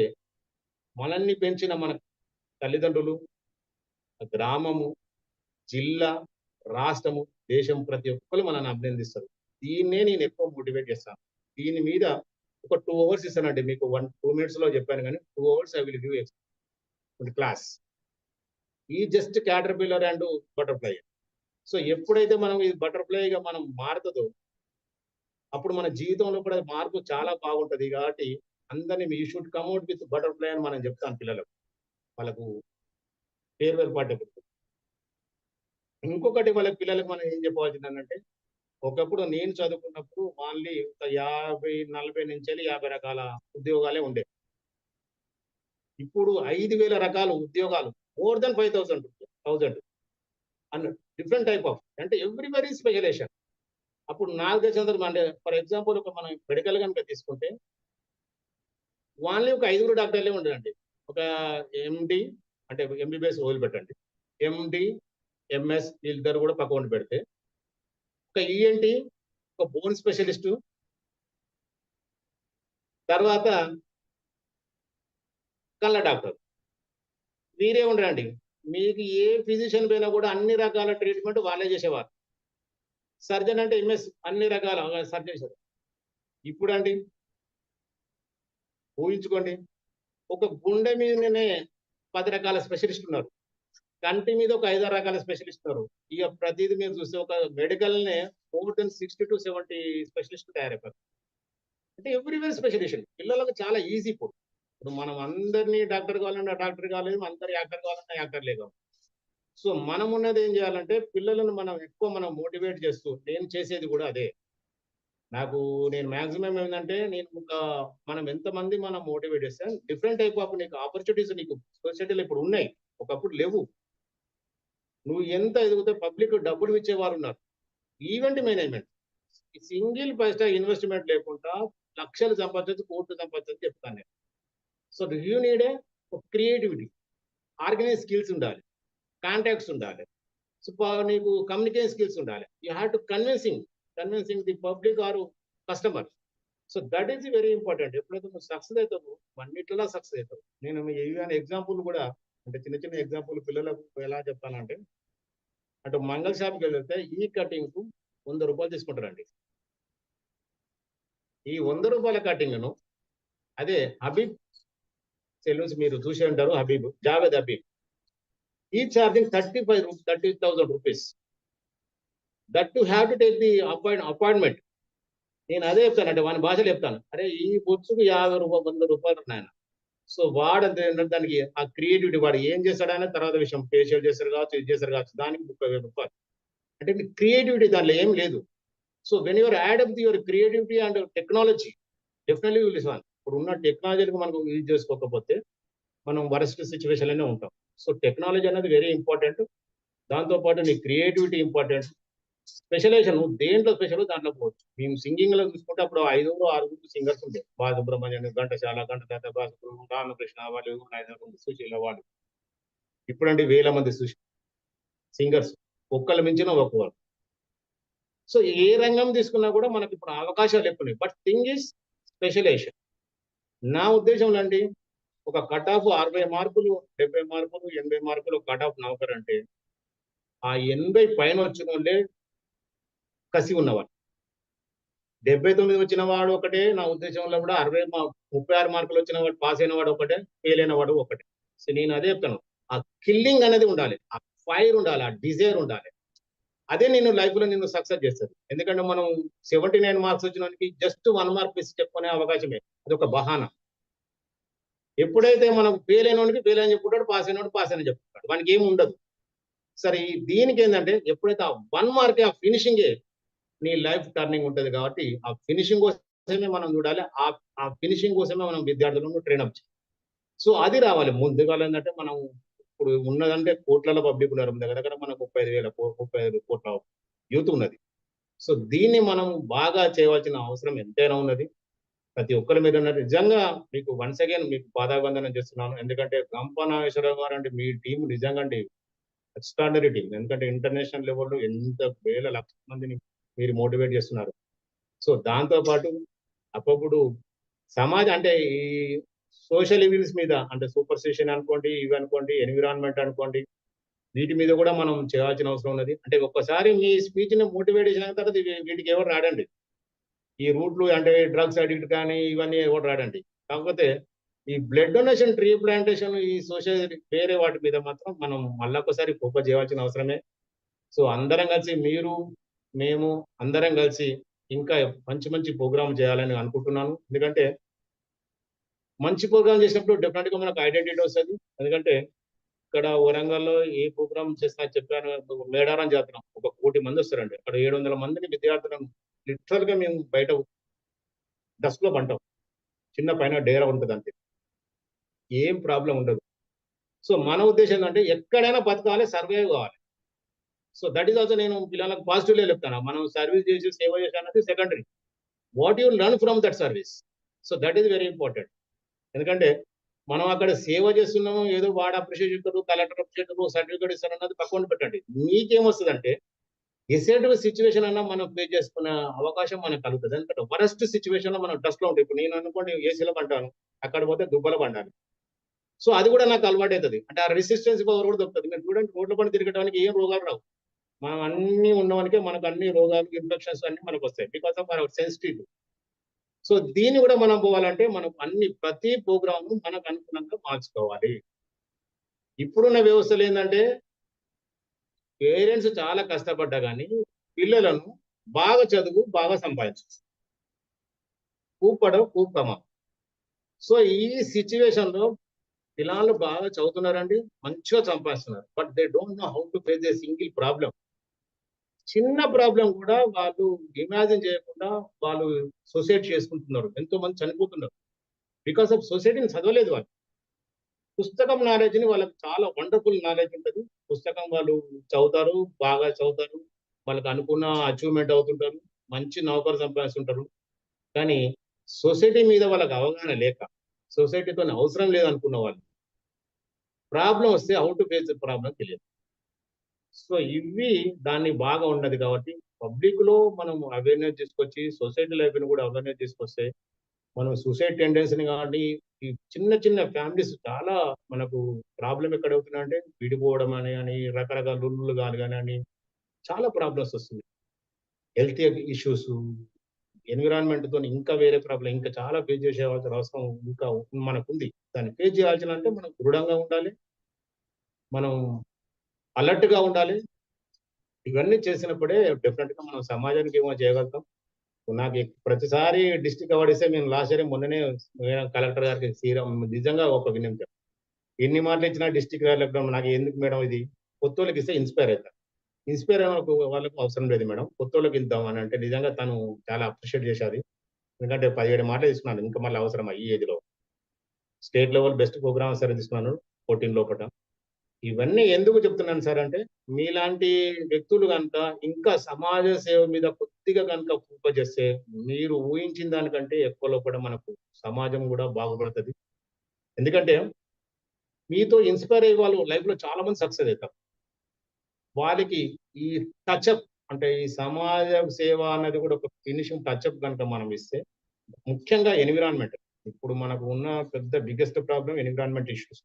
మనల్ని పెంచిన మన తల్లిదండ్రులు, గ్రామము, జిల్లా, రాష్ట్రము, దేశం ప్రతి ఒక్కరు మనల్ని అభినందిస్తారు. దీన్నే నేను ఎక్కువ మోటివేట్ చేస్తాను. దీని మీద ఒక 2 అవర్స్ ఇస్తానండి మీకు. 2 మినిట్స్ లో చెప్పాను కానీ 2 hours I will give class. ఈ just caterpillar and butterfly. So ఎప్పుడైతే మనం ఈ బటర్‌ఫ్లైగా మనం మారుతుందో అప్పుడు మన జీవితంలో కూడా మార్పు చాలా బాగుంటది. కాబట్టి అందరిని you should come out with butterfly అని మనం చెప్తాను పిల్లలకు. వాళ్ళకు ఫేర్‌వెల్ పార్టీ అప్పుడు. ఇంకొకటి వాళ్ళ పిల్లలకు మనం ఏం చెప్పవలసిందంటే, ఒకప్పుడు నేను చదువుకున్నప్పుడు ఓన్లీ ఒక 50, 40 నుంచెల్లి 50 రకాల ఉద్యోగాలే ఉండేవి. ఇప్పుడు 5,000 రకాల ఉద్యోగాలు, more than 5,000 and different type of, అంటే ఎవ్రీబడీ స్పెషలైజేషన్. అప్పుడు నాకు తెలిసినంత అంటే ఫర్ ఎగ్జాంపుల్ ఒక మనం మెడికల్ కనుక తీసుకుంటే ఓన్లీ ఒక 5 డాక్టర్లే ఉండరండి. ఒక ఎండి అంటే ఎంబీబీఎస్ వదిలిపెట్టండి. ఎండి, ఎంఎస్ వీళ్ళిద్దరు కూడా పక్కన పెడితే ఒక ఈఎన్టీ, ఒక బోన్ స్పెషలిస్టు, తర్వాత కళ్ళ డాక్టర్, వీరే ఉండరండి. మీకు ఏ ఫిజిషియన్ పోయినా కూడా అన్ని రకాల ట్రీట్మెంట్ వాళ్ళే చేసేవారు. సర్జన్ అంటే ఎంఎస్ అన్ని రకాల సర్జన్. ఇప్పుడండి ఊహించుకోండి, ఒక గుండె మీదనే 10 రకాల స్పెషలిస్ట్ ఉన్నారు. కంటి మీద ఒక 5-6 రకాల స్పెషలిస్ట్ ఉన్నారు. ఇక ప్రతిదీ మీరు చూస్తే ఒక మెడికల్‌నే మోర్ దెన్ 60-70 స్పెషలిస్టులు తయారైపోయారు. అంటే ఎవ్రీవేర్ స్పెషలైజేషన్. పిల్లలకు చాలా ఈజీ ఇప్పుడు. ఇప్పుడు మనం అందరినీ డాక్టర్ కావాలన్నా డాక్టర్ కాలేదు, అందరు యాక్టర్ కావాలన్నా యాక్టర్ లేదు. సో మనం ఉన్నది ఏం చేయాలంటే పిల్లలను మనం ఎక్కువ మనం మోటివేట్ చేస్తూ, నేను చేసేది కూడా అదే. నేను మాక్సిమం ఏంటంటే మనం ఎంతమంది మనం మోటివేట్ చేస్తాం, డిఫరెంట్ టైప్ ఆఫ్ నీకు ఆపర్చునిటీస్ నీకు సొసైటీలో ఇప్పుడు ఉన్నాయి, ఒకప్పుడు లేవు. నువ్వు ఎంత ఎదిగితే పబ్లిక్ డబ్బులు ఇచ్చేవారు ఉన్నారు. Event management, single paisa investment లేకుండా లక్షలు సంపాదించు, కోట్లు సంపాదించు చెప్తాను నేను. So you need a creativity, organise skills ఉండాలి, కాంటాక్ట్స్ ఉండాలి, సో నీకు కమ్యూనికేషన్ స్కిల్స్ ఉండాలి. You have to convincing the public or customer. So that is very important. ఎప్పుడైతే నువ్వు సక్సెస్ అవుతావు అన్నిట్లా సక్సెస్ అవుతావు. నేను ఏవైనా ఎగ్జాంపుల్ కూడా అంటే చిన్న చిన్న ఎగ్జాంపుల్ పిల్లలకు ఎలా చెప్తానంటే, అటు మంగళ షాప్కి వెళ్తే ఈ కటింగ్ కు 100 రూపాయలు తీసుకుంటారండి. ఈ 100 రూపాయల కటింగ్ ను అదే హబీబ్ సెలూన్స్ మీరు చూసి ఉంటారు, జావేద్ హబీబ్, ఈ charging 30,000 rupees. That to have to take the appointment. నేను అదే చెప్తాను, అంటే వాని భాషలో చెప్తాను, అరే ఈ బొచ్చుకు 50 రూపాయలు 100 రూపాయలు ఉన్నాయన. సో దానికి ఆ క్రియేటివిటీ, వాడు ఏం చేస్తాడనే తర్వాత విషయం. ఫేషియల్ చేస్తారు కావచ్చు, ఇది చేస్తారు కావచ్చు, దానికి 30,000 రూపాయలు. అంటే క్రియేటివిటీ దాంట్లో ఏం లేదు. So when your add up your creativity and technology, definitely will listen. ఇప్పుడు ఉన్న టెక్నాలజీకి మనకు యూజ్ చేసుకోకపోతే మనం వరస్ట్ సిచ్యువేషన్ లోనే ఉంటాం. సో టెక్నాలజీ అనేది వెరీ ఇంపార్టెంట్. దాంతోపాటు నీ క్రియేటివిటీ ఇంపార్టెంట్. స్పెషలైజేషన్, నువ్వు దేంట్లో స్పెషల్ దాంట్లో పోవచ్చు. మేము సింగింగ్ లో చూసుకుంటే అప్పుడు 5-6 సింగర్స్ ఉండే, బాలసుబ్రహ్మణ్యం, ఘంటసాల, రామకృష్ణ వాళ్ళు, సుశీల వాళ్ళు. ఇప్పుడంటే వేల మంది సింగర్స్, ఒక్కళ్ళ మించిన ఒక్కరు. సో ఏ రంగం తీసుకున్నా కూడా మనకి ఇప్పుడు అవకాశాలు ఎక్కువ ఉన్నాయి. But thing is specialisation. నా ఉద్దేశంలో అండి, ఒక కట్ ఆఫ్ 60 మార్కులు, 70 మార్కులు, 80 మార్కులు కట్ ఆఫ్ నౌకర్ అంటే ఆ 80 పైన వచ్చిన వాళ్ళే కసి ఉన్నవాడు. 79 వచ్చిన వాడు ఒకటే, నా ఉద్దేశంలో కూడా 36 మార్కులు వచ్చిన వాడు పాస్ అయిన వాడు ఒకటే, ఫెయిల్ అయిన వాడు ఒకటే. సో నేను అదే చెప్తాను, ఆ కిల్లింగ్ అనేది ఉండాలి, ఆ ఫైర్ ఉండాలి, ఆ డిజైర్ ఉండాలి. అదే నేను లైఫ్ లో నేను సక్సెస్ చేస్తాను. ఎందుకంటే మనం 79 మార్క్స్ వచ్చిన వానికి జస్ట్ 1 మార్క్ మిస్ చెప్పుకునే అవకాశమే, అది ఒక బహానా. ఎప్పుడైతే మనం ఫెయిల్ అయిన వాడికి ఫెయిల్ అని చెప్పుకుంటాడు, పాస్ అయిన వాడు పాస్ అని చెప్పుకుంటాడు, వానికి ఏమి ఉండదు. సరే దీనికి ఏంటంటే ఎప్పుడైతే ఆ 1 మార్క్ ఆ ఫినిషింగే నీ లైఫ్ టర్నింగ్ ఉంటుంది. కాబట్టి ఆ ఫినిషింగ్ కోసమే మనం చూడాలి, ఆ ఫినిషింగ్ కోసమే మనం విద్యార్థులను ట్రైన్ అప్ చేయాలి. సో అది రావాలి. ముందుగా ఏంటంటే మనం ఇప్పుడు ఉన్నదంటే కోట్లలో పబ్లిక్ ఉన్నారు, దగ్గర మనకు 35 కోట్ల యూత్ ఉన్నది. సో దీన్ని మనం బాగా చేయవలసిన అవసరం ఎంతైనా ఉన్నది. ప్రతి ఒక్కరి మీద ఉన్నది. నిజంగా మీకు వన్స్ అగైన్ మీకు పాదాభివందనం చేస్తున్నాను. ఎందుకంటే గంప నాగేశ్వరరావు గారు అంటే మీ టీం నిజంగా అండి ఎక్స్ట్రాడినరీ టీం. ఎందుకంటే ఇంటర్నేషనల్ లెవెల్లో ఎంత వేల లక్షల మందిని మీరు మోటివేట్ చేస్తున్నారు. సో దాంతో పాటు అప్పుడు సమాజం అంటే ఈ సోషల్ ఈవిల్స్ మీద, అంటే సూపర్ స్టిషన్ అనుకోండి, ఇవి అనుకోండి, ఎన్విరాన్మెంట్ అనుకోండి, వీటి మీద కూడా మనం చేయాల్సిన అవసరం ఉన్నది. అంటే ఒక్కసారి మీ స్పీచ్ ని మోటివేట్ చేసిన తర్వాత వీటికి ఎవరు రాడండి. ఈ రూట్లు అంటే డ్రగ్స్ అడిక్ట్ కానీ ఇవన్నీ ఎవరు రాడండి. కాకపోతే ఈ బ్లడ్ డొనేషన్, ట్రీ ప్లాంటేషన్, ఈ సోషల్ వేరే వాటి మీద మాత్రం మనం మళ్ళొకసారి ఫోకస్ చేయాల్సిన అవసరమే. సో అందరం కలిసి మీరు, మేము అందరం కలిసి ఇంకా మంచి మంచి ప్రోగ్రామ్ చేయాలని అనుకుంటున్నాను. ఎందుకంటే మంచి ప్రోగ్రామ్ చేసినప్పుడు డెఫినెట్ గా మనకు ఐడెంటిటీ వస్తది. ఎందుకంటే ఇక్కడ వరంగల్‌లో ఏ ప్రోగ్రామ్ చేసినా చెప్పాను, మేడారం జాతర ఒక 1,00,00,000 మంది వస్తారండి. అక్కడ 700 మందిని విద్యార్థులను లిటరల్‌గా మేము బయట డస్క్‌లో పంటాం. చిన్న పైన డేరా ఉంటది అంతే. ఏం ప్రాబ్లమ్ ఉండదు. సో మన ఉద్దేశం ఏంటంటే ఎక్కడైనా బతకాలి, సర్వైవ్ కావాలి. సో దట్ ఈస్ ఆల్సో నేను పిల్లలకు పాజిటివ్‌లే చెప్తాను. మనం సర్వీస్ చేసి సేవ చేసి అన్నది secondary. What you learn from that service. So that is very important. ఎందుకంటే మనం అక్కడ సేవ చేస్తున్నాము, ఏదో వాడు అప్రిషియేట్ చేస్తారు, కలెక్టర్ అప్రిషియేట్ సర్టిఫికేట్ ఇస్తారు అన్నది పక్కన పెట్టండి. మీకేమొస్తుందంటే ఎసేటివ్ సిచ్యువేషన్ అన్నా మనం ఫేస్ చేసుకునే అవకాశం మనకు కలుగుతుంది. ఎందుకంటే వరస్ట్ సిచ్యువేషన్ లో మనం డస్ట్ లో ఉంటాం. ఇప్పుడు నేను అనుకోండి ఏసీలో పంటాను, అక్కడ పోతే దుబ్బలో పండాలి. సో అది కూడా నాకు అలవాటు అవుతుంది. అంటే ఆ రెసిస్టెన్స్ పవర్ కూడా దొరుకుతుంది. మీరు చూడండి, రోడ్ల పని తిరగడానికి ఏం రోగాలు రావు. మనం అన్ని ఉన్నవానికే మనకు అన్ని రోగాలు, ఇన్ఫెక్షన్స్ అన్ని మనకు వస్తాయి. Because of our sensitive. So దీన్ని కూడా మనం పోవాలంటే మనం ప్రతి ప్రోగ్రామ్ మనకు అనుగుణంగా మార్చుకోవాలి. ఇప్పుడున్న వ్యవస్థలు ఏంటంటే పేరెంట్స్ చాలా కష్టపడ్డా కానీ పిల్లలను బాగా చదువు, బాగా సంపాదించు, కూపడం కూపమా. సో ఈ సిచ్యువేషన్ లో పిల్లలు బాగా చదువుతున్నారండి, మంచిగా సంపాదిస్తున్నారు. But they don't know how to face a single problem. చిన్న ప్రాబ్లం కూడా వాళ్ళు ఇమాజిన్ చేయకుండా వాళ్ళు సొసైడ్ చేసుకుంటున్నారు. ఎంతో మంది చనిపోతున్నారు బికాస్ ఆఫ్ సొసైటీని చదవలేదు వాళ్ళు. పుస్తకం నాలెడ్జ్ ని వాళ్ళకి చాలా వండర్ఫుల్ నాలెడ్జ్ ఉంటుంది. పుస్తకం వాళ్ళు చదువుతారు, బాగా చదువుతారు, వాళ్ళకి అనుకున్న అచీవ్మెంట్ అవుతుంటారు, మంచి నౌకరు సంపాదిస్తుంటారు. కానీ సొసైటీ మీద వాళ్ళకి అవగాహన లేక, సొసైటీతో అవసరం లేదనుకున్న వాళ్ళు ప్రాబ్లం వస్తే హౌ టు ఫేస్ ప్రాబ్లం తెలియదు. సో ఇవి దాన్ని బాగా ఉన్నది కాబట్టి పబ్లిక్ లో మనం అవేర్నెస్ తీసుకొచ్చి సొసైటీ లైఫ్ ని కూడా అవేర్నెస్ తీసుకొస్తే మనం సూసైడ్ టెండెన్సీని కానీ ఈ చిన్న చిన్న ఫ్యామిలీస్ చాలా మనకు ప్రాబ్లం ఎక్కడ అవుతుందంటే విడిపోవడం అని అని రకరకాల రుల్లు కానీ చాలా ప్రాబ్లమ్స్ వస్తుంది. హెల్త్ ఇష్యూస్, ఎన్విరాన్మెంట్ తో ఇంకా వేరే ప్రాబ్లం ఇంకా చాలా ఫేస్ చేసేవాల్సిన అవసరం ఇంకా మనకుంది. దాన్ని ఫేస్ చేయాల్సిన అంటే మనం దృఢంగా ఉండాలి, మనం అలర్ట్ గా ఉండాలి. ఇవన్నీ చేసినప్పుడే డెఫినెట్ గా మనం సమాజానికి ఏమో చేయగలుగుతాం. నాకు ప్రతిసారి డిస్ట్రిక్ట్ అవార్డు ఇస్తే మేము లాస్ట్ ఇయర్ మొన్ననే కలెక్టర్ గారికి శ్రీరామ్ నిజంగా ఒక విన్నపం, ఎన్ని మాటలు ఇచ్చినా డిస్ట్రిక్ట్ వెళ్ళడం నాకు ఎందుకు మేడం, ఇది కొత్త వాళ్ళకి ఇస్తే ఇన్స్పైర్ అవుతారు. ఇన్స్పైర్ అయిన వాళ్ళకు అవసరం లేదు మేడం, కొత్త వాళ్ళకి ఇద్దాం అని అంటే నిజంగా తను చాలా అప్రిషియేట్ చేసేది. ఎందుకంటే 17 మాటలు తీసుకున్నాను, ఇంకా మళ్ళీ అవసరమా ఈ ఏజ్ లో. స్టేట్ లెవెల్ బెస్ట్ ప్రోగ్రామ్ సరే తీసుకున్నాను 14 లోపల. ఇవన్నీ ఎందుకు చెప్తున్నాను సార్ అంటే మీలాంటి వ్యక్తులు కనుక ఇంకా సమాజ సేవ మీద కొద్దిగా కనుక ఫోకస్ చేస్తే మీరు ఊహించిన దానికంటే ఎక్కువ లోపల మనకు సమాజం కూడా బాగుపడుతుంది. ఎందుకంటే మీతో ఇన్స్పైర్ అయ్యే వాళ్ళు లైఫ్ లో చాలా మంది సక్సెస్ అవుతారు. వాళ్ళకి ఈ టచ్అప్ అంటే ఈ సమాజ సేవ అన్నది కూడా ఒక ఫినిషింగ్ టచ్అప్ కనుక మనం ఇస్తే, ముఖ్యంగా ఎన్విరాన్మెంట్. ఇప్పుడు మనకు ఉన్న పెద్ద biggest problem environment issues.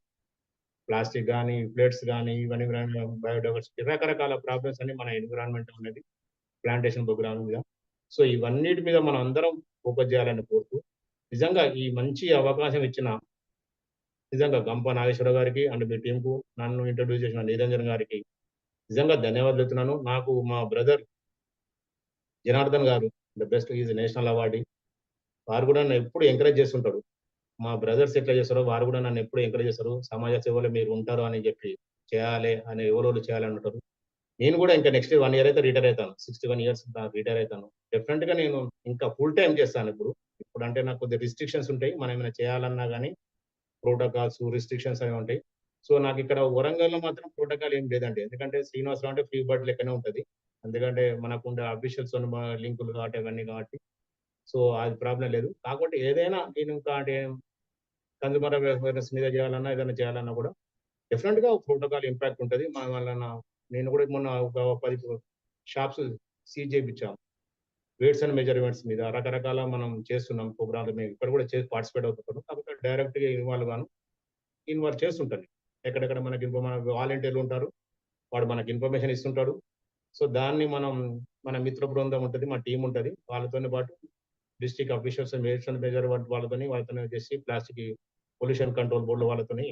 Plastic కానీ, ప్లేట్స్ కానీ, ఇవన్నీ బయోడైవర్సిటీ రకరకాల ప్రాబ్లమ్స్ అన్ని మన ఎన్విరాన్మెంట్ ఉన్నది ప్లాంటేషన్ ప్రోగ్రామ్ మీద. సో ఇవన్నిటి మీద మనం అందరం ఫోకస్ చేయాలని కోరుతూ నిజంగా ఈ మంచి అవకాశం ఇచ్చిన నిజంగా గంప నాగేశ్వరరావు గారికి అండ్ మీ టీంకు, నన్ను ఇంట్రడ్యూస్ చేసిన నిరంజన్ గారికి నిజంగా ధన్యవాదాలు చెప్తున్నాను. నాకు మా బ్రదర్ జనార్దన్ గారు the best, is national awardee. వారు కూడా నన్ను ఎప్పుడు ఎంకరేజ్ చేస్తుంటారు. మా బ్రదర్స్ ఎట్లా చేస్తారో వారు కూడా నన్ను ఎప్పుడు ఎంకరేజ్ చేస్తారు. సమాజ సేవలో మీరు ఉంటారు అని చెప్పి చేయాలి అని ఎవరోళ్ళు చేయాలని అంటారు. నేను కూడా ఇంకా నెక్స్ట్ 1 year అయితే రిటైర్ అవుతాను. 61 years రిటైర్ అవుతాను. డెఫినెట్ గా నేను ఇంకా ఫుల్ టైం చేస్తాను. ఇప్పుడు అంటే నాకు కొద్దిగా రిస్ట్రిక్షన్స్ ఉంటాయి. మనం ఏమైనా చేయాలన్నా కానీ ప్రోటోకాల్స్, రిస్ట్రిక్షన్స్ అవి ఉంటాయి. సో నాకు ఇక్కడ వరంగల్లో మాత్రం ప్రోటోకాల్ ఏం లేదండి. ఎందుకంటే శ్రీనివాసరావు అంటే ఫ్రీ బర్డ్ లెక్కనే ఉంటది. ఎందుకంటే మనకు ఉండే అఫీషియల్స్ లింకులు కాబట్టి అవన్నీ కాబట్టి సో అది ప్రాబ్లం లేదు. కాకపోతే ఏదైనా నేను ఇంకా అంటే కన్జ్యూమర్ అవేర్నెస్ మీద చేయాలన్నా ఏదైనా చేయాలన్నా కూడా డెఫినెట్ గా ప్రోటోకాల్ ఇంపాక్ట్ ఉంటుంది. మన వల్ల నేను కూడా మొన్న ఒక 10 షాప్స్ సీజ్ చేయించాము. వెయిట్స్ అండ్ మెజర్మెంట్స్ మీద రకరకాల మనం చేస్తున్నాం ప్రోగ్రామ్లు. మేము ఇక్కడ కూడా చేసి పార్టిసిపేట్ అవుతుంటాం. కాబట్టి డైరెక్ట్ గా ఇన్వాల్వ్ చేస్తుంటాను. ఎక్కడెక్కడ మనకి మన వాలంటీర్లు ఉంటారు, వాడు మనకి ఇన్ఫర్మేషన్ ఇస్తుంటాడు. సో దాన్ని మనం మన మిత్ర బృందం ఉంటుంది, మా టీం ఉంటుంది, వాళ్ళతో పాటు డిస్ట్రిక్ట్ ఆఫీసర్స్, మేజర్ వాళ్ళతోనే చేసి ప్లాస్టిక్ పొల్యూషన్ కంట్రోల్ బోర్డు వాళ్ళతోని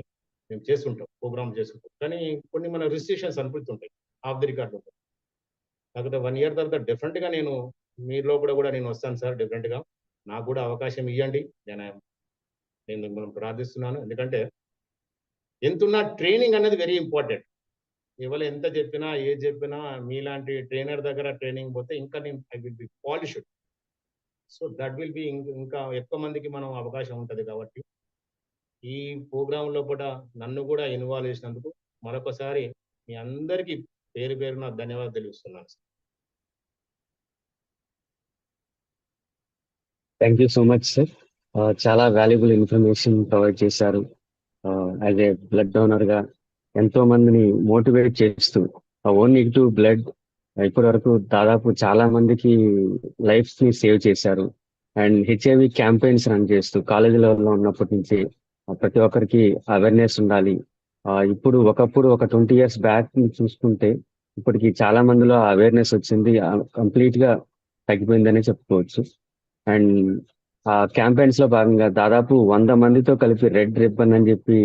మేము చేస్తుంటాం, ప్రోగ్రామ్ చేస్తుంటాం. కానీ కొన్ని మన రిస్ట్రిక్షన్స్ అనిపిస్తుంటాయి, ఆఫ్ ది రికార్డ్ ఉంటాయి. కాకపోతే 1 year తర్వాత డెఫినెట్గా నేను మీలో కూడా నేను వస్తాను సార్. డెఫినెట్గా నాకు కూడా అవకాశం ఇవ్వండి. నేను మిమ్మల్ని ప్రార్థిస్తున్నాను. ఎందుకంటే ఎంతున్నా ట్రైనింగ్ అనేది వెరీ ఇంపార్టెంట్. ఎవరు ఎంత చెప్పినా ఏది చెప్పినా మీలాంటి ట్రైనర్ దగ్గర ట్రైనింగ్ పోతే ఇంకా నేను I will be polished. So that will be ఇంకా ఎక్కువ మందికి మనం అవకాశం ఉంటుంది. కాబట్టి ఈ ప్రోగ్రామ్ లో కూడా నన్ను కూడా ఇన్వాల్వ్ చేసినందుకు మరొకసారి మీ అందరికీ పేరు పేరున ధన్యవాదాలు తెలుస్తున్నాను. Thank you so much sir. చాలా వాల్యుబుల్ ఇన్ఫర్మేషన్ ప్రొవైడ్ చేశారు. యాజ్ ఏ బ్లడ్ డోనర్ గా ఎంతో మందిని మోటివేట్ చేస్తూ ఓన్ నెగిటివ్ బ్లడ్ ఇప్పటి వరకు దాదాపు చాలా మందికి లైఫ్స్ ని సేవ్ చేశారు. అండ్ హెచ్ఐవి క్యాంపెయిన్స్ రన్ చేస్తూ కాలేజీ లెవెల్లో ఉన్నప్పటి నుంచి ప్రతి ఒక్కరికి అవేర్నెస్ ఉండాలి. ఇప్పుడు ఒకప్పుడు ఒక 20 years బ్యాక్ చూసుకుంటే ఇప్పటికి చాలా మందిలో అవేర్నెస్ వచ్చింది, కంప్లీట్ గా తగ్గిపోయిందనే చెప్పుకోవచ్చు. అండ్ ఆ క్యాంపెయిన్స్ లో భాగంగా దాదాపు 100 మందితో కలిపి రెడ్ రిబ్బన్ అని చెప్పి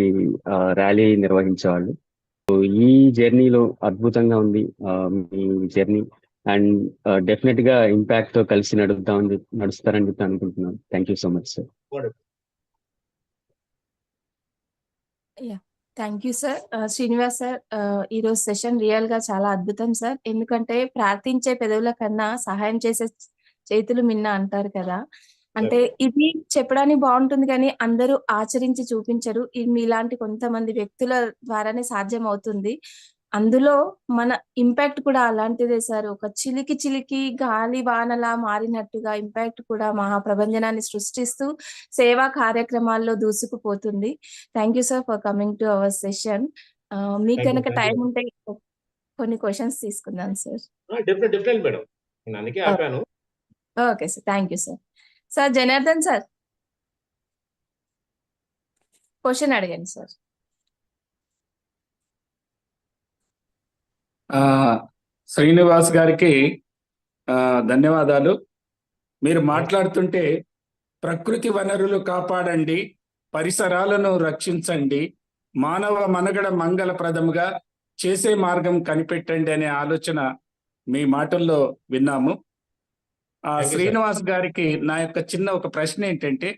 ర్యాలీ నిర్వహించేవాళ్ళు. ఈ జర్నీలో అద్భుతంగా ఉంది మీ జర్నీ. అండ్ డెఫినెట్ గా ఇంపాక్ట్ తో కలిసి నడుస్తారని చెప్పి అనుకుంటున్నాను. Thank you so much sir. Thank you sir. Srinivas sir, ఈరోజు సెషన్ రియల్ గా చాలా అద్భుతం సార్. ఎందుకంటే ప్రార్థించే పెదవుల కన్నా సహాయం చేసే చేతులు మిన్న అంటారు కదా. అంటే ఇది చెప్పడానికి బాగుంటుంది కానీ అందరూ ఆచరించి చూపించరు. ఇది మీలాంటి కొంతమంది వ్యక్తుల ద్వారానే సాధ్యం అవుతుంది. అందులో మన ఇంపాక్ట్ కూడా అలాంటిదే సార్. ఒక చిలికి గాలి వానలా మారినట్టుగా ఇంపాక్ట్ కూడా మహాప్రపంచనాన్ని సృష్టిస్తూ సేవా కార్యక్రమాల్లో దూసుకుపోతుంది. Thank you sir for coming to our session. మీకు కనుక టైం ఉంటే కొన్ని క్వశ్చన్స్ తీసుకుందాం సార్. డెఫినెట్ మేడం, నేను అందుకే ఆపాను. Okay sir, thank you sir. Sir Janardhan sir, question అడగండి సార్. శ్రీనివాస్ గారికి ధన్యవాదాలు. మీరు మాట్లాడుతుంటే ప్రకృతి వనరులు కాపాడండి, పరిసరాలను రక్షించండి, మానవ మనుగడ మంగళప్రదముగా చేసే మార్గం కనిపెట్టండి అనే ఆలోచన మీ మాటల్లో విన్నాము. శ్రీనివాస్ గారికి నా యొక్క చిన్న ఒక ప్రశ్న ఏంటంటే,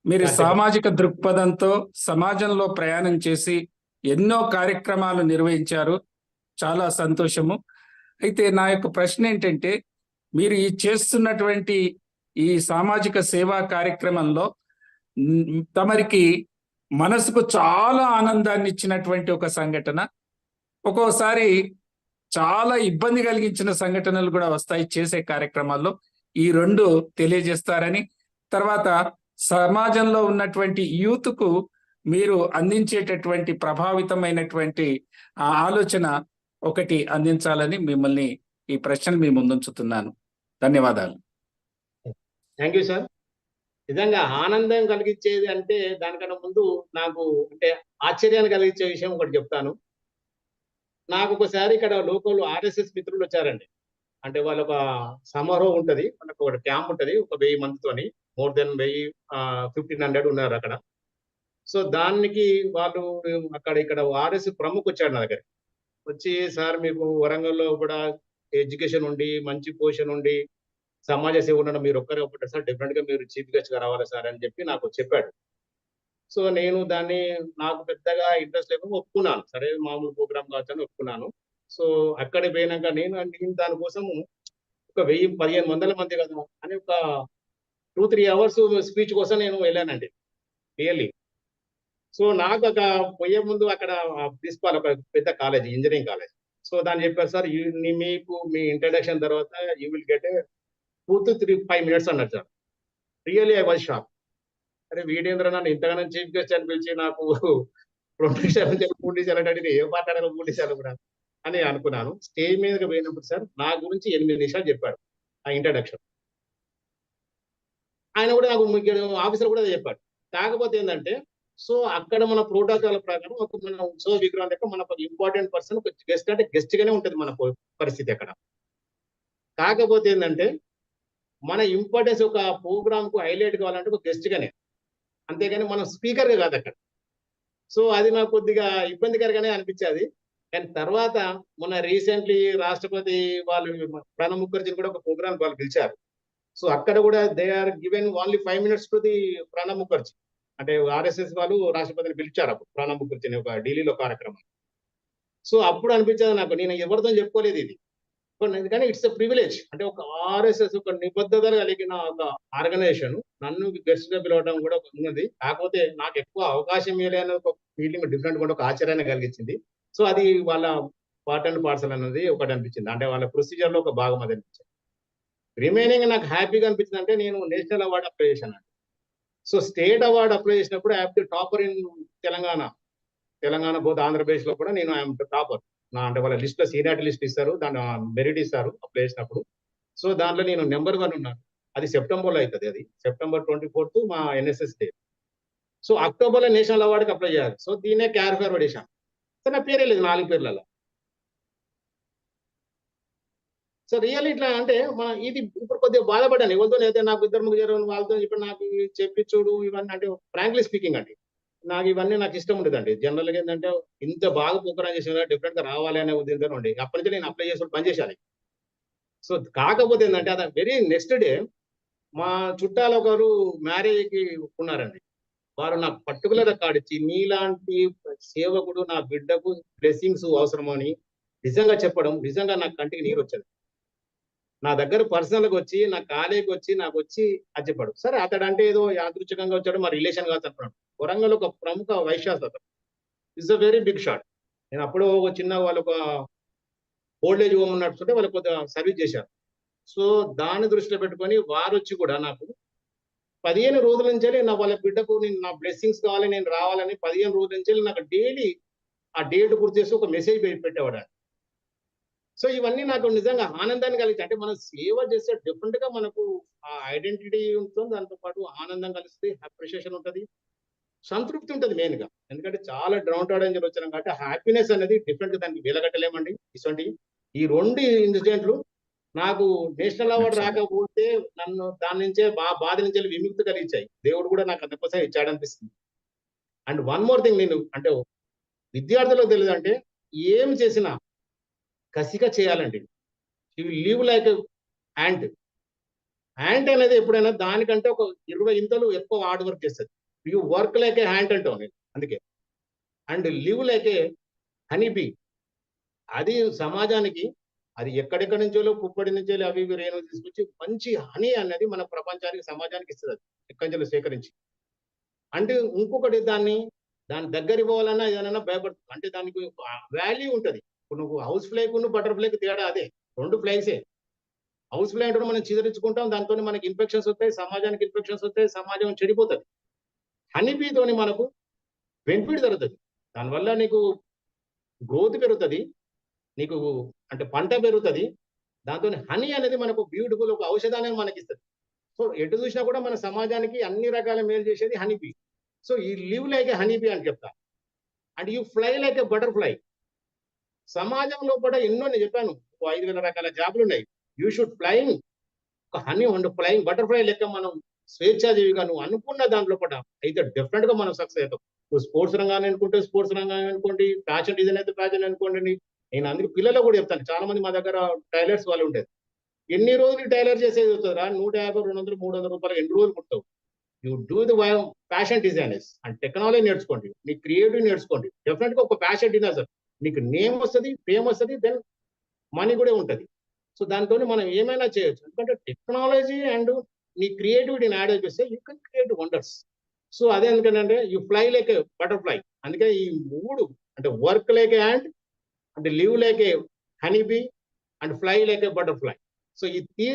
మీరు సామాజిక దృక్పథంతో సమాజంలో ప్రయాణం చేసి ఎన్నో కార్యక్రమాలు నిర్వహించారు, చాలా సంతోషము. అయితే నా యొక్క ప్రశ్న ఏంటంటే, మీరు ఈ చేస్తున్నటువంటి ఈ సామాజిక సేవా కార్యక్రమంలో తమరికి మనసుకు చాలా ఆనందాన్ని ఇచ్చినటువంటి ఒక సంఘటన, ఒక్కోసారి చాలా ఇబ్బంది కలిగించిన సంఘటనలు కూడా వస్తాయి చేసే కార్యక్రమాల్లో. ఈ రెండు తెలియజేస్తారని, తర్వాత సమాజంలో ఉన్నటువంటి యూత్కు మీరు అందించేటటువంటి ప్రభావితమైనటువంటి ఆలోచన ఒకటి అందించాలని మిమ్మల్ని ఈ ప్రశ్నలు మీ ముందుంచుతున్నాను. ధన్యవాదాలు. Thank you sir. నిజంగా ఆనందం కలిగించేది అంటే దానికన్నా ముందు నాకు అంటే ఆశ్చర్యాన్ని కలిగించే విషయం ఒకటి చెప్తాను. నాకు ఒకసారి ఇక్కడ లోకల్ ఆర్ఎస్ఎస్ మిత్రులు వచ్చారండి. అంటే వాళ్ళ ఒక సమారోహం ఉంటుంది, మనకు ఒక క్యాంప్ ఉంటుంది, ఒక 1000 మందితోని, మోర్ దెన్ 1500 ఉన్నారు అక్కడ. సో దానికి వాళ్ళు ఇక్కడ ఆర్ఎస్ ప్రముఖ వచ్చాడు నా దగ్గర. వచ్చి, సార్ మీకు వరంగల్లో కూడా ఎడ్యుకేషన్ ఉండి మంచి పొజిషన్ ఉండి సమాజ సేవ ఉండడం మీరు ఒక్కరే ఒప్పుతారు సార్, డెఫినెట్ గా మీరు చీఫ్ గెస్ట్ గా రావాలి సార్ అని చెప్పి నాకు చెప్పాడు. సో నేను దాన్ని నాకు పెద్దగా ఇంట్రెస్ట్ లేకుండా ఒప్పుకున్నాను. సరే మామూలు ప్రోగ్రామ్ కావచ్చని ఒప్పుకున్నాను. సో అక్కడ పోయినాక నేను దానికోసం ఒక 1000-1500 మంది కదా అని ఒక 2-3 hours స్పీచ్ కోసం నేను వెళ్ళానండి రియల్లీ. సో నాకు ఒక పోయే ముందు అక్కడ ప్రిన్సిపాల్ ఒక పెద్ద కాలేజ్, ఇంజనీరింగ్ కాలేజ్. సో దాన్ని చెప్పారు, సార్ మీకు మీ ఇంట్రడక్షన్ తర్వాత you will get 2 to 5 minutes అన్నారు sir. Really I was shock. అరే వీడేంద్ర నన్ను ఇంతగానో చీఫ్ గెస్ట్ అని పిలిచి నాకు ప్రొఫెసర్ పూర్తి చేయాలంటే ఏం మాట్లాడాలో పూర్తి చేయాలి కూడా అని అనుకున్నాను. స్టేజ్ మీదకి పోయినప్పుడు సార్ నా గురించి 8 నిమిషాలు చెప్పాడు ఆ ఇంట్రడక్షన్. ఆయన కూడా నాకు ఆఫీసర్ కూడా చెప్పాడు. కాకపోతే ఏంటంటే సో అక్కడ మన ప్రోటోకాల్ ప్రకారం ఒక మన ఉత్సవ విగ్రహం దగ్గర మన ఒక ఇంపార్టెంట్ పర్సన్ ఒక గెస్ట్ అంటే గెస్ట్ గానే ఉంటుంది మన పరిస్థితి అక్కడ. కాకపోతే ఏంటంటే మన ఇంపార్టెన్స్ ఒక ప్రోగ్రామ్ కు హైలైట్ కావాలంటే ఒక గెస్ట్ గానే, అంతేగాని మనం స్పీకర్ గా కాదు అక్కడ. సో అది నాకు కొద్దిగా ఇబ్బందికరంగానే అనిపించేది. కానీ తర్వాత మొన్న రీసెంట్లీ రాష్ట్రపతి వాళ్ళు ప్రణబ్ ముఖర్జీని కూడా ఒక ప్రోగ్రామ్ వాళ్ళు పిలిచారు. సో అక్కడ కూడా they are given only 5 minutes to the Pranab Mukherjee. అంటే ఆర్ఎస్ఎస్ వాళ్ళు రాష్ట్రపతిని పిలిచారు అప్పుడు ప్రణబ్ ముఖర్జీని ఒక ఢిల్లీలో కార్యక్రమం. సో అప్పుడు అనిపించేది నాకు, నేను ఎవరితో చెప్పుకోలేదు ఇది, కానీ ఇట్స్ ఎ ప్రివిలేజ్. అంటే ఒక ఆర్ఎస్ఎస్ ఒక నిబద్ధతలు కలిగిన ఒక ఆర్గనైజేషన్ నన్ను గెస్ట్ గా పిలవడం కూడా ఉన్నది. కాకపోతే నాకు ఎక్కువ అవకాశం ఇవ్వలేని ఒక ఫీలింగ్ డిఫరెంట్ కూడా ఒక ఆశ్చర్యాన్ని కలిగించింది. సో అది వాళ్ళ పార్ట్ అండ్ పార్సల్ అనేది ఒకటి అనిపించింది, అంటే వాళ్ళ ప్రొసీజర్ లో ఒక భాగం అది అనిపించింది. రిమైనింగ్ నాకు హ్యాపీగా అనిపించింది అంటే నేను నేషనల్ అవార్డు అప్లై చేశాను. సో స్టేట్ అవార్డు అప్లై చేసినప్పుడు I have topper in Telangana both Andhra Pradesh లో కూడా నేను ఐఎమ్ టాపర్. అంటే వాళ్ళ లిస్ట్ లో సీనియారిటీ లిస్ట్ ఇస్తారు, దాని మెరిట్ ఇస్తారు అప్లై చేసినప్పుడు. సో దాంట్లో నేను నెంబర్ 1 ఉన్నాను. అది సెప్టెంబర్ లో అవుతుంది, అది సెప్టెంబర్ 24th మా ఎన్ఎస్ఎస్ డే. సో అక్టోబర్ లో నేషనల్ అవార్డుకి అప్లై చేయాలి. సో దీన్నే క్యారీ ఫార్వర్డ్ చేశాను. సో నా పేరే లేదు 4 పేర్లలో. సో రియల్ ఇట్లా అంటే మన ఇది ఇప్పుడు కొద్దిగా బాధపడ్డాను. ఎవరితో అయితే నాకు 2-3 వాళ్ళతో ఇప్పుడు నాకు చెప్పించుడు ఇవన్నీ, అంటే ఫ్రాంక్లీ స్పీకింగ్ అండి నాకు ఇవన్నీ నాకు ఇష్టం ఉండదండి. జనరల్ గా ఏంటంటే ఇంత బాగా ప్రోగ్రామ్ చేసిన డిఫరెంట్ గా రావాలి అనే ఉద్దేశంతో ఉండే అప్పటి నుంచి నేను అప్లై చేసి పని చేశాను. సో కాకపోతే ఏంటంటే అది వెరీ నెక్స్ట్ డే మా చుట్టాలు ఒకరు మ్యారేజ్ కి ఉన్నారండి. వారు నాకు పర్టికులర్ కార్డు ఇచ్చి, నీలాంటి సేవకుడు నా బిడ్డకు బ్లెస్సింగ్స్ అవసరమని నిజంగా చెప్పడం, నిజంగా నాకు కంటికి నీరు వచ్చేది. నా దగ్గర పర్సనల్ గా వచ్చి నా కాలేజీకి వచ్చి నాకు వచ్చి అది చెప్పాడు. సరే అతడు అంటే ఏదో యాదృచ్ఛికంగా వచ్చాడు, మా రిలేషన్ కాదు అనుకున్నాడు. వరంగల్ ఒక ప్రముఖ వైశ్యాస్ అతను, it's a very big shot. నేను అప్పుడు ఒక చిన్న వాళ్ళు ఒక ఓల్డ్ ఏజ్ హోమ్ నడుస్తుంటే వాళ్ళు కొద్దిగా సర్వీస్ చేశారు. సో దాన్ని దృష్టిలో పెట్టుకొని వారు వచ్చి కూడా నాకు 15 రోజుల నుంచి నా వాళ్ళ బిడ్డకు నేను నా బ్లెస్సింగ్స్ కావాలి, నేను రావాలని 15 రోజుల నుంచి నాకు డైలీ ఆ డేట్ గుర్తు చేసి ఒక మెసేజ్ పెట్టేవాడు. సో ఇవన్నీ నాకు నిజంగా ఆనందాన్ని కలిగింది. అంటే మనం సేవ చేస్తే డిఫరెంట్ గా మనకు ఆ ఐడెంటిటీ ఉంటుంది, దాంతో పాటు ఆనందం కలుస్తుంది, అప్రిషియేషన్ ఉంటుంది, సంతృప్తి ఉంటుంది మెయిన్ గా. ఎందుకంటే చాలా డ్రౌన్ అని వచ్చాను కాబట్టి హ్యాపీనెస్ అనేది డిఫరెంట్ గా దానికి వెలగట్టలేమండి. ఇటువంటి ఈ 2 ఇన్సిడెంట్లు నాకు నేషనల్ అవార్డు రాకపోతే నన్ను దాని నుంచే బాధ నుంచి విముక్తి కలిగించాయి. దేవుడు కూడా నాకు అందుకోసం ఇచ్చాడు అనిపిస్తుంది. అండ్ వన్ మోర్ థింగ్, నేను అంటే విద్యార్థులకు తెలియదు అంటే ఏం చేసినా కసిగా చేయాలండి. You live like ant. Ant అనేది ఎప్పుడైనా దానికంటే ఒక 20 ఇంతలు ఎక్కువ హార్డ్ వర్క్ చేస్తుంది. You work like A hunt అంటావు నేను అందుకే. And live like A honey bee. అది సమాజానికి, అది ఎక్కడెక్కడి నుంచో పుప్పటి నుంచో అవి ఇవి రేణులు తీసుకొచ్చి మంచి హనీ అనేది మన ప్రపంచానికి సమాజానికి ఇస్తుంది, అది ఎక్కడి నుంచో సేకరించి. అంటే ఇంకొకటి దాని దగ్గర ఇవ్వాలన్నా ఏదైనా భయపడుతుంది. అంటే దానికి వాల్యూ ఉంటుంది. ఇప్పుడు నువ్వు హౌస్ ఫ్లైకు బటర్ఫ్లైకి తేడా అదే, 2 ఫ్లైసే. హౌస్ ఫ్లై అంటే మనం చిదరించుకుంటాం, దాంతో మనకి ఇన్ఫెక్షన్స్ వస్తాయి, సమాజానికి ఇన్ఫెక్షన్స్ వస్తాయి, సమాజం చెడిపోతుంది. హనీబీతోని మనకు బెనిఫిట్ జరుగుతుంది. దానివల్ల నీకు గ్రోత్ పెరుగుతుంది, నీకు అంటే పంట పెరుగుతుంది. దాంతో హనీ అనేది మనకు బ్యూటిఫుల్ ఒక ఔషధాన్ని మనకి ఇస్తుంది. సో ఎటు చూసినా కూడా మన సమాజానికి అన్ని రకాల మేలు చేసేది హనీబీ. సో ఈ లివ్ లైక్ ఏ హనీబీ అని చెప్తా. And you fly like A butterfly. సమాజంలో కూడా ఎన్నో నేను చెప్పాను, 5,000 రకాల జాబులు ఉన్నాయి. యూ షుడ్ ఫ్లయింగ్ ఒక హనీ అండ్ ఫ్లయింగ్ బటర్ఫ్లై లెక్క మనం స్వేచ్ఛాజీవిగా నువ్వు అనుకున్న దాంట్లో కూడా అయితే డెఫినెట్ గా మనం సక్సెస్ అవుతాం. నువ్వు స్పోర్ట్స్ రంగాన్ని అనుకుంటే స్పోర్ట్స్ రంగాన్ని అనుకోండి, ఫ్యాషన్ డిజైన్ అయితే ఫ్యాషన్ అనుకోండి. నేను అందుకు పిల్లలకు కూడా చెప్తాను, చాలా మంది మా దగ్గర టైలర్స్ వాళ్ళు ఉండేది, ఎన్ని రోజులు టైలర్ చేసేది అవుతుందా, 150, 200, 300 రూపాయలు ఎన్ని రోజులు కుడతావు. You do the fashion designers and technology నేర్చుకోండి, నీ క్రియేటివ్ నేర్చుకోండి. డెఫినెట్ గా ఒక ఫ్యాషన్ డిజైనర్ నీకు నేమ్ వస్తుంది, ఫేమ్ వస్తుంది, దెన్ మనీ కూడా ఉంటుంది. సో దాంతో మనం ఏమైనా చేయొచ్చు. ఎందుకంటే టెక్నాలజీ అండ్ నీ క్రియేటివిటీని యాడ్ చేస్తే you can create wonders. So అదే ఎందుకంటే you fly like A butterfly. అందుకే ఈ 3 అంటే వర్క్ లైక్ ఏ యాంట్, అంటే live like A honeybee and fly like A butterfly. So ఈ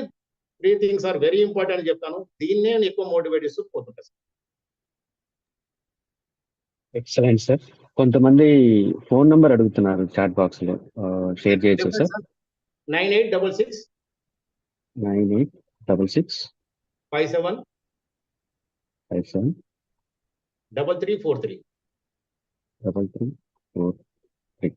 3 థింగ్స్ ఆర్ వెరీ ఇంపార్టెంట్ అని చెప్తాను. దీన్నే ఎక్కువ మోటివేట్ చేస్తూ పోతుంటా సార్. Excellent sir. కొంతమంది ఫోన్ నంబర్ అడుగుతున్నారు చాట్ బాక్స్ లో, షేర్ చేయొచ్చు sir? 9866 9866 57 57 3343. 3343.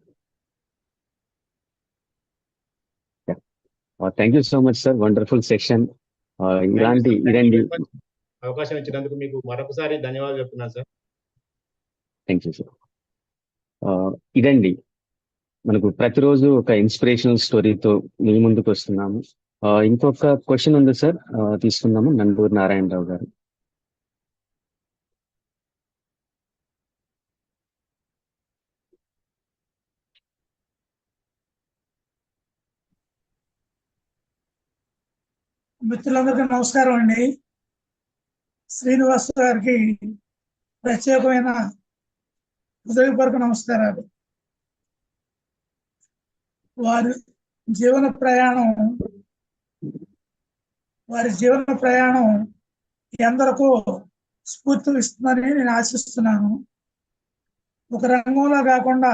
Thank you so much sir, wonderful session. ఇలాంటి ఇదండి. అవకాశం ఇచ్చినందుకు మీకు మరొకసారి ధన్యవాదాలు చెప్తున్నాను సార్. Thank you sir. ఇదండి మనకు ప్రతిరోజు ఒక ఇన్స్పిరేషనల్ స్టోరీతో మీ ముందుకు వస్తున్నాము. ఇంకొక క్వశ్చన్ ఉంది సార్, తీసుకుందాము. నందూరు నారాయణరావు గారు. మిత్రులందరికీ నమస్కారం అండి. శ్రీనివాస్ గారికి ప్రత్యేకమైన హృదయపూర్వక నమస్కారాలు. వారి జీవన ప్రయాణం ఎందరికో స్ఫూర్తి ఇస్తుందని నేను ఆశిస్తున్నాను. ఒక రంగంలో కాకుండా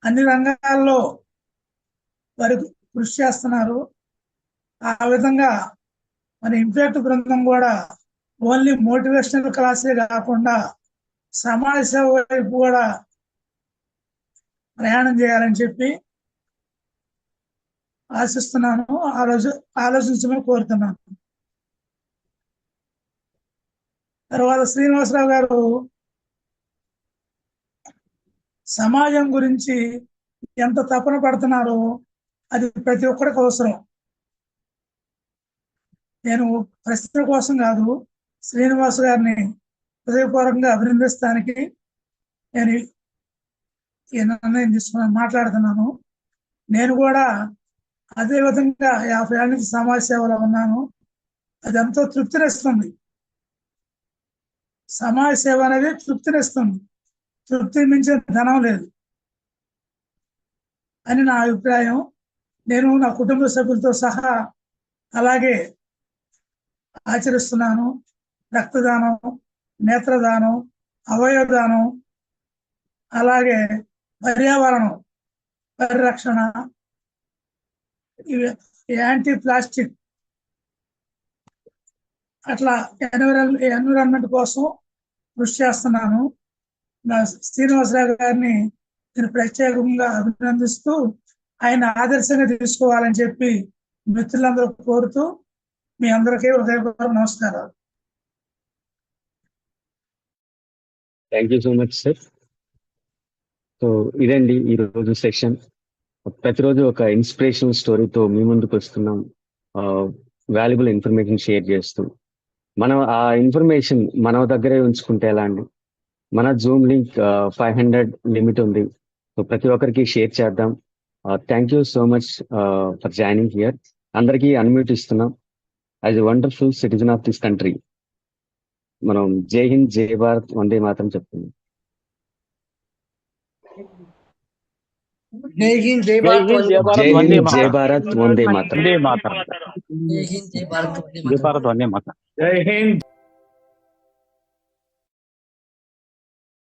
అన్ని రంగాల్లో వారు కృషి చేస్తున్నారు. ఆ విధంగా మన ఇంపాక్ట్ బృందం కూడా ఓన్లీ మోటివేషనల్ క్లాసే కాకుండా సమాజ సేవ వైపు కూడా ప్రయాణం చేయాలని చెప్పి ఆశిస్తున్నాను, ఆలోచించమని కోరుతున్నాను. తర్వాత శ్రీనివాసరావు గారు సమాజం గురించి ఎంత తపన పడుతున్నారో అది ప్రతి ఒక్కరికి అవసరం. నేను ప్రశ్న కోసం కాదు, శ్రీనివాస్ గారిని హృదయపూర్వకంగా అభినందిస్తానికి నేను ఈ నిర్ణయం తీసుకున్నాను, మాట్లాడుతున్నాను. నేను కూడా అదే విధంగా 50 ఏళ్ళ నుంచి సమాజ సేవలో ఉన్నాను. అది ఎంతో తృప్తినిస్తుంది. సమాజ సేవ అనేది తృప్తినిస్తుంది. తృప్తి మించిన ధనం లేదు అని నా అభిప్రాయం. నేను నా కుటుంబ సభ్యులతో సహా అలాగే ఆచరిస్తున్నాను. రక్తదానం, నేత్రదానం, అవయవదానం, అలాగే పర్యావరణం పరిరక్షణ, యాంటీ ప్లాస్టిక్, అట్లా ఎన్విరాన్మెంట్ కోసం కృషి చేస్తున్నాను. నా శ్రీనివాసరావు గారిని నేను ప్రత్యేకంగా అభినందిస్తూ ఆయన ఆదర్శంగా తీసుకోవాలని చెప్పి మిత్రులందరూ కోరుతూ మీ అందరికీ హృదయపూర్వక నమస్కారాలు. Thank you so much sir. So ఇదండి ఈరోజు సెషన్. ప్రతిరోజు ఒక ఇన్స్పిరేషనల్ స్టోరీతో మీ ముందుకు వస్తున్నాం, వాల్యుబుల్ ఇన్ఫర్మేషన్ షేర్ చేస్తూ. మనం ఆ ఇన్ఫర్మేషన్ మన దగ్గరే ఉంచుకుంటే ఎలా అండి? మన జూమ్ లింక్ 500 లిమిట్ ఉంది. సో ప్రతి ఒక్కరికి షేర్ చేద్దాం. Thank you so much for joining here. అందరికీ అన్మ్యూట్ ఇస్తున్నాం. As a wonderful citizen of this country మనం జై హింద్, జై భారత్, వందే మాతరం చెప్తున్నాం. జై హింద్, జై జై హింద్, జై భారత్, వందే మాతరం. జై హింద్.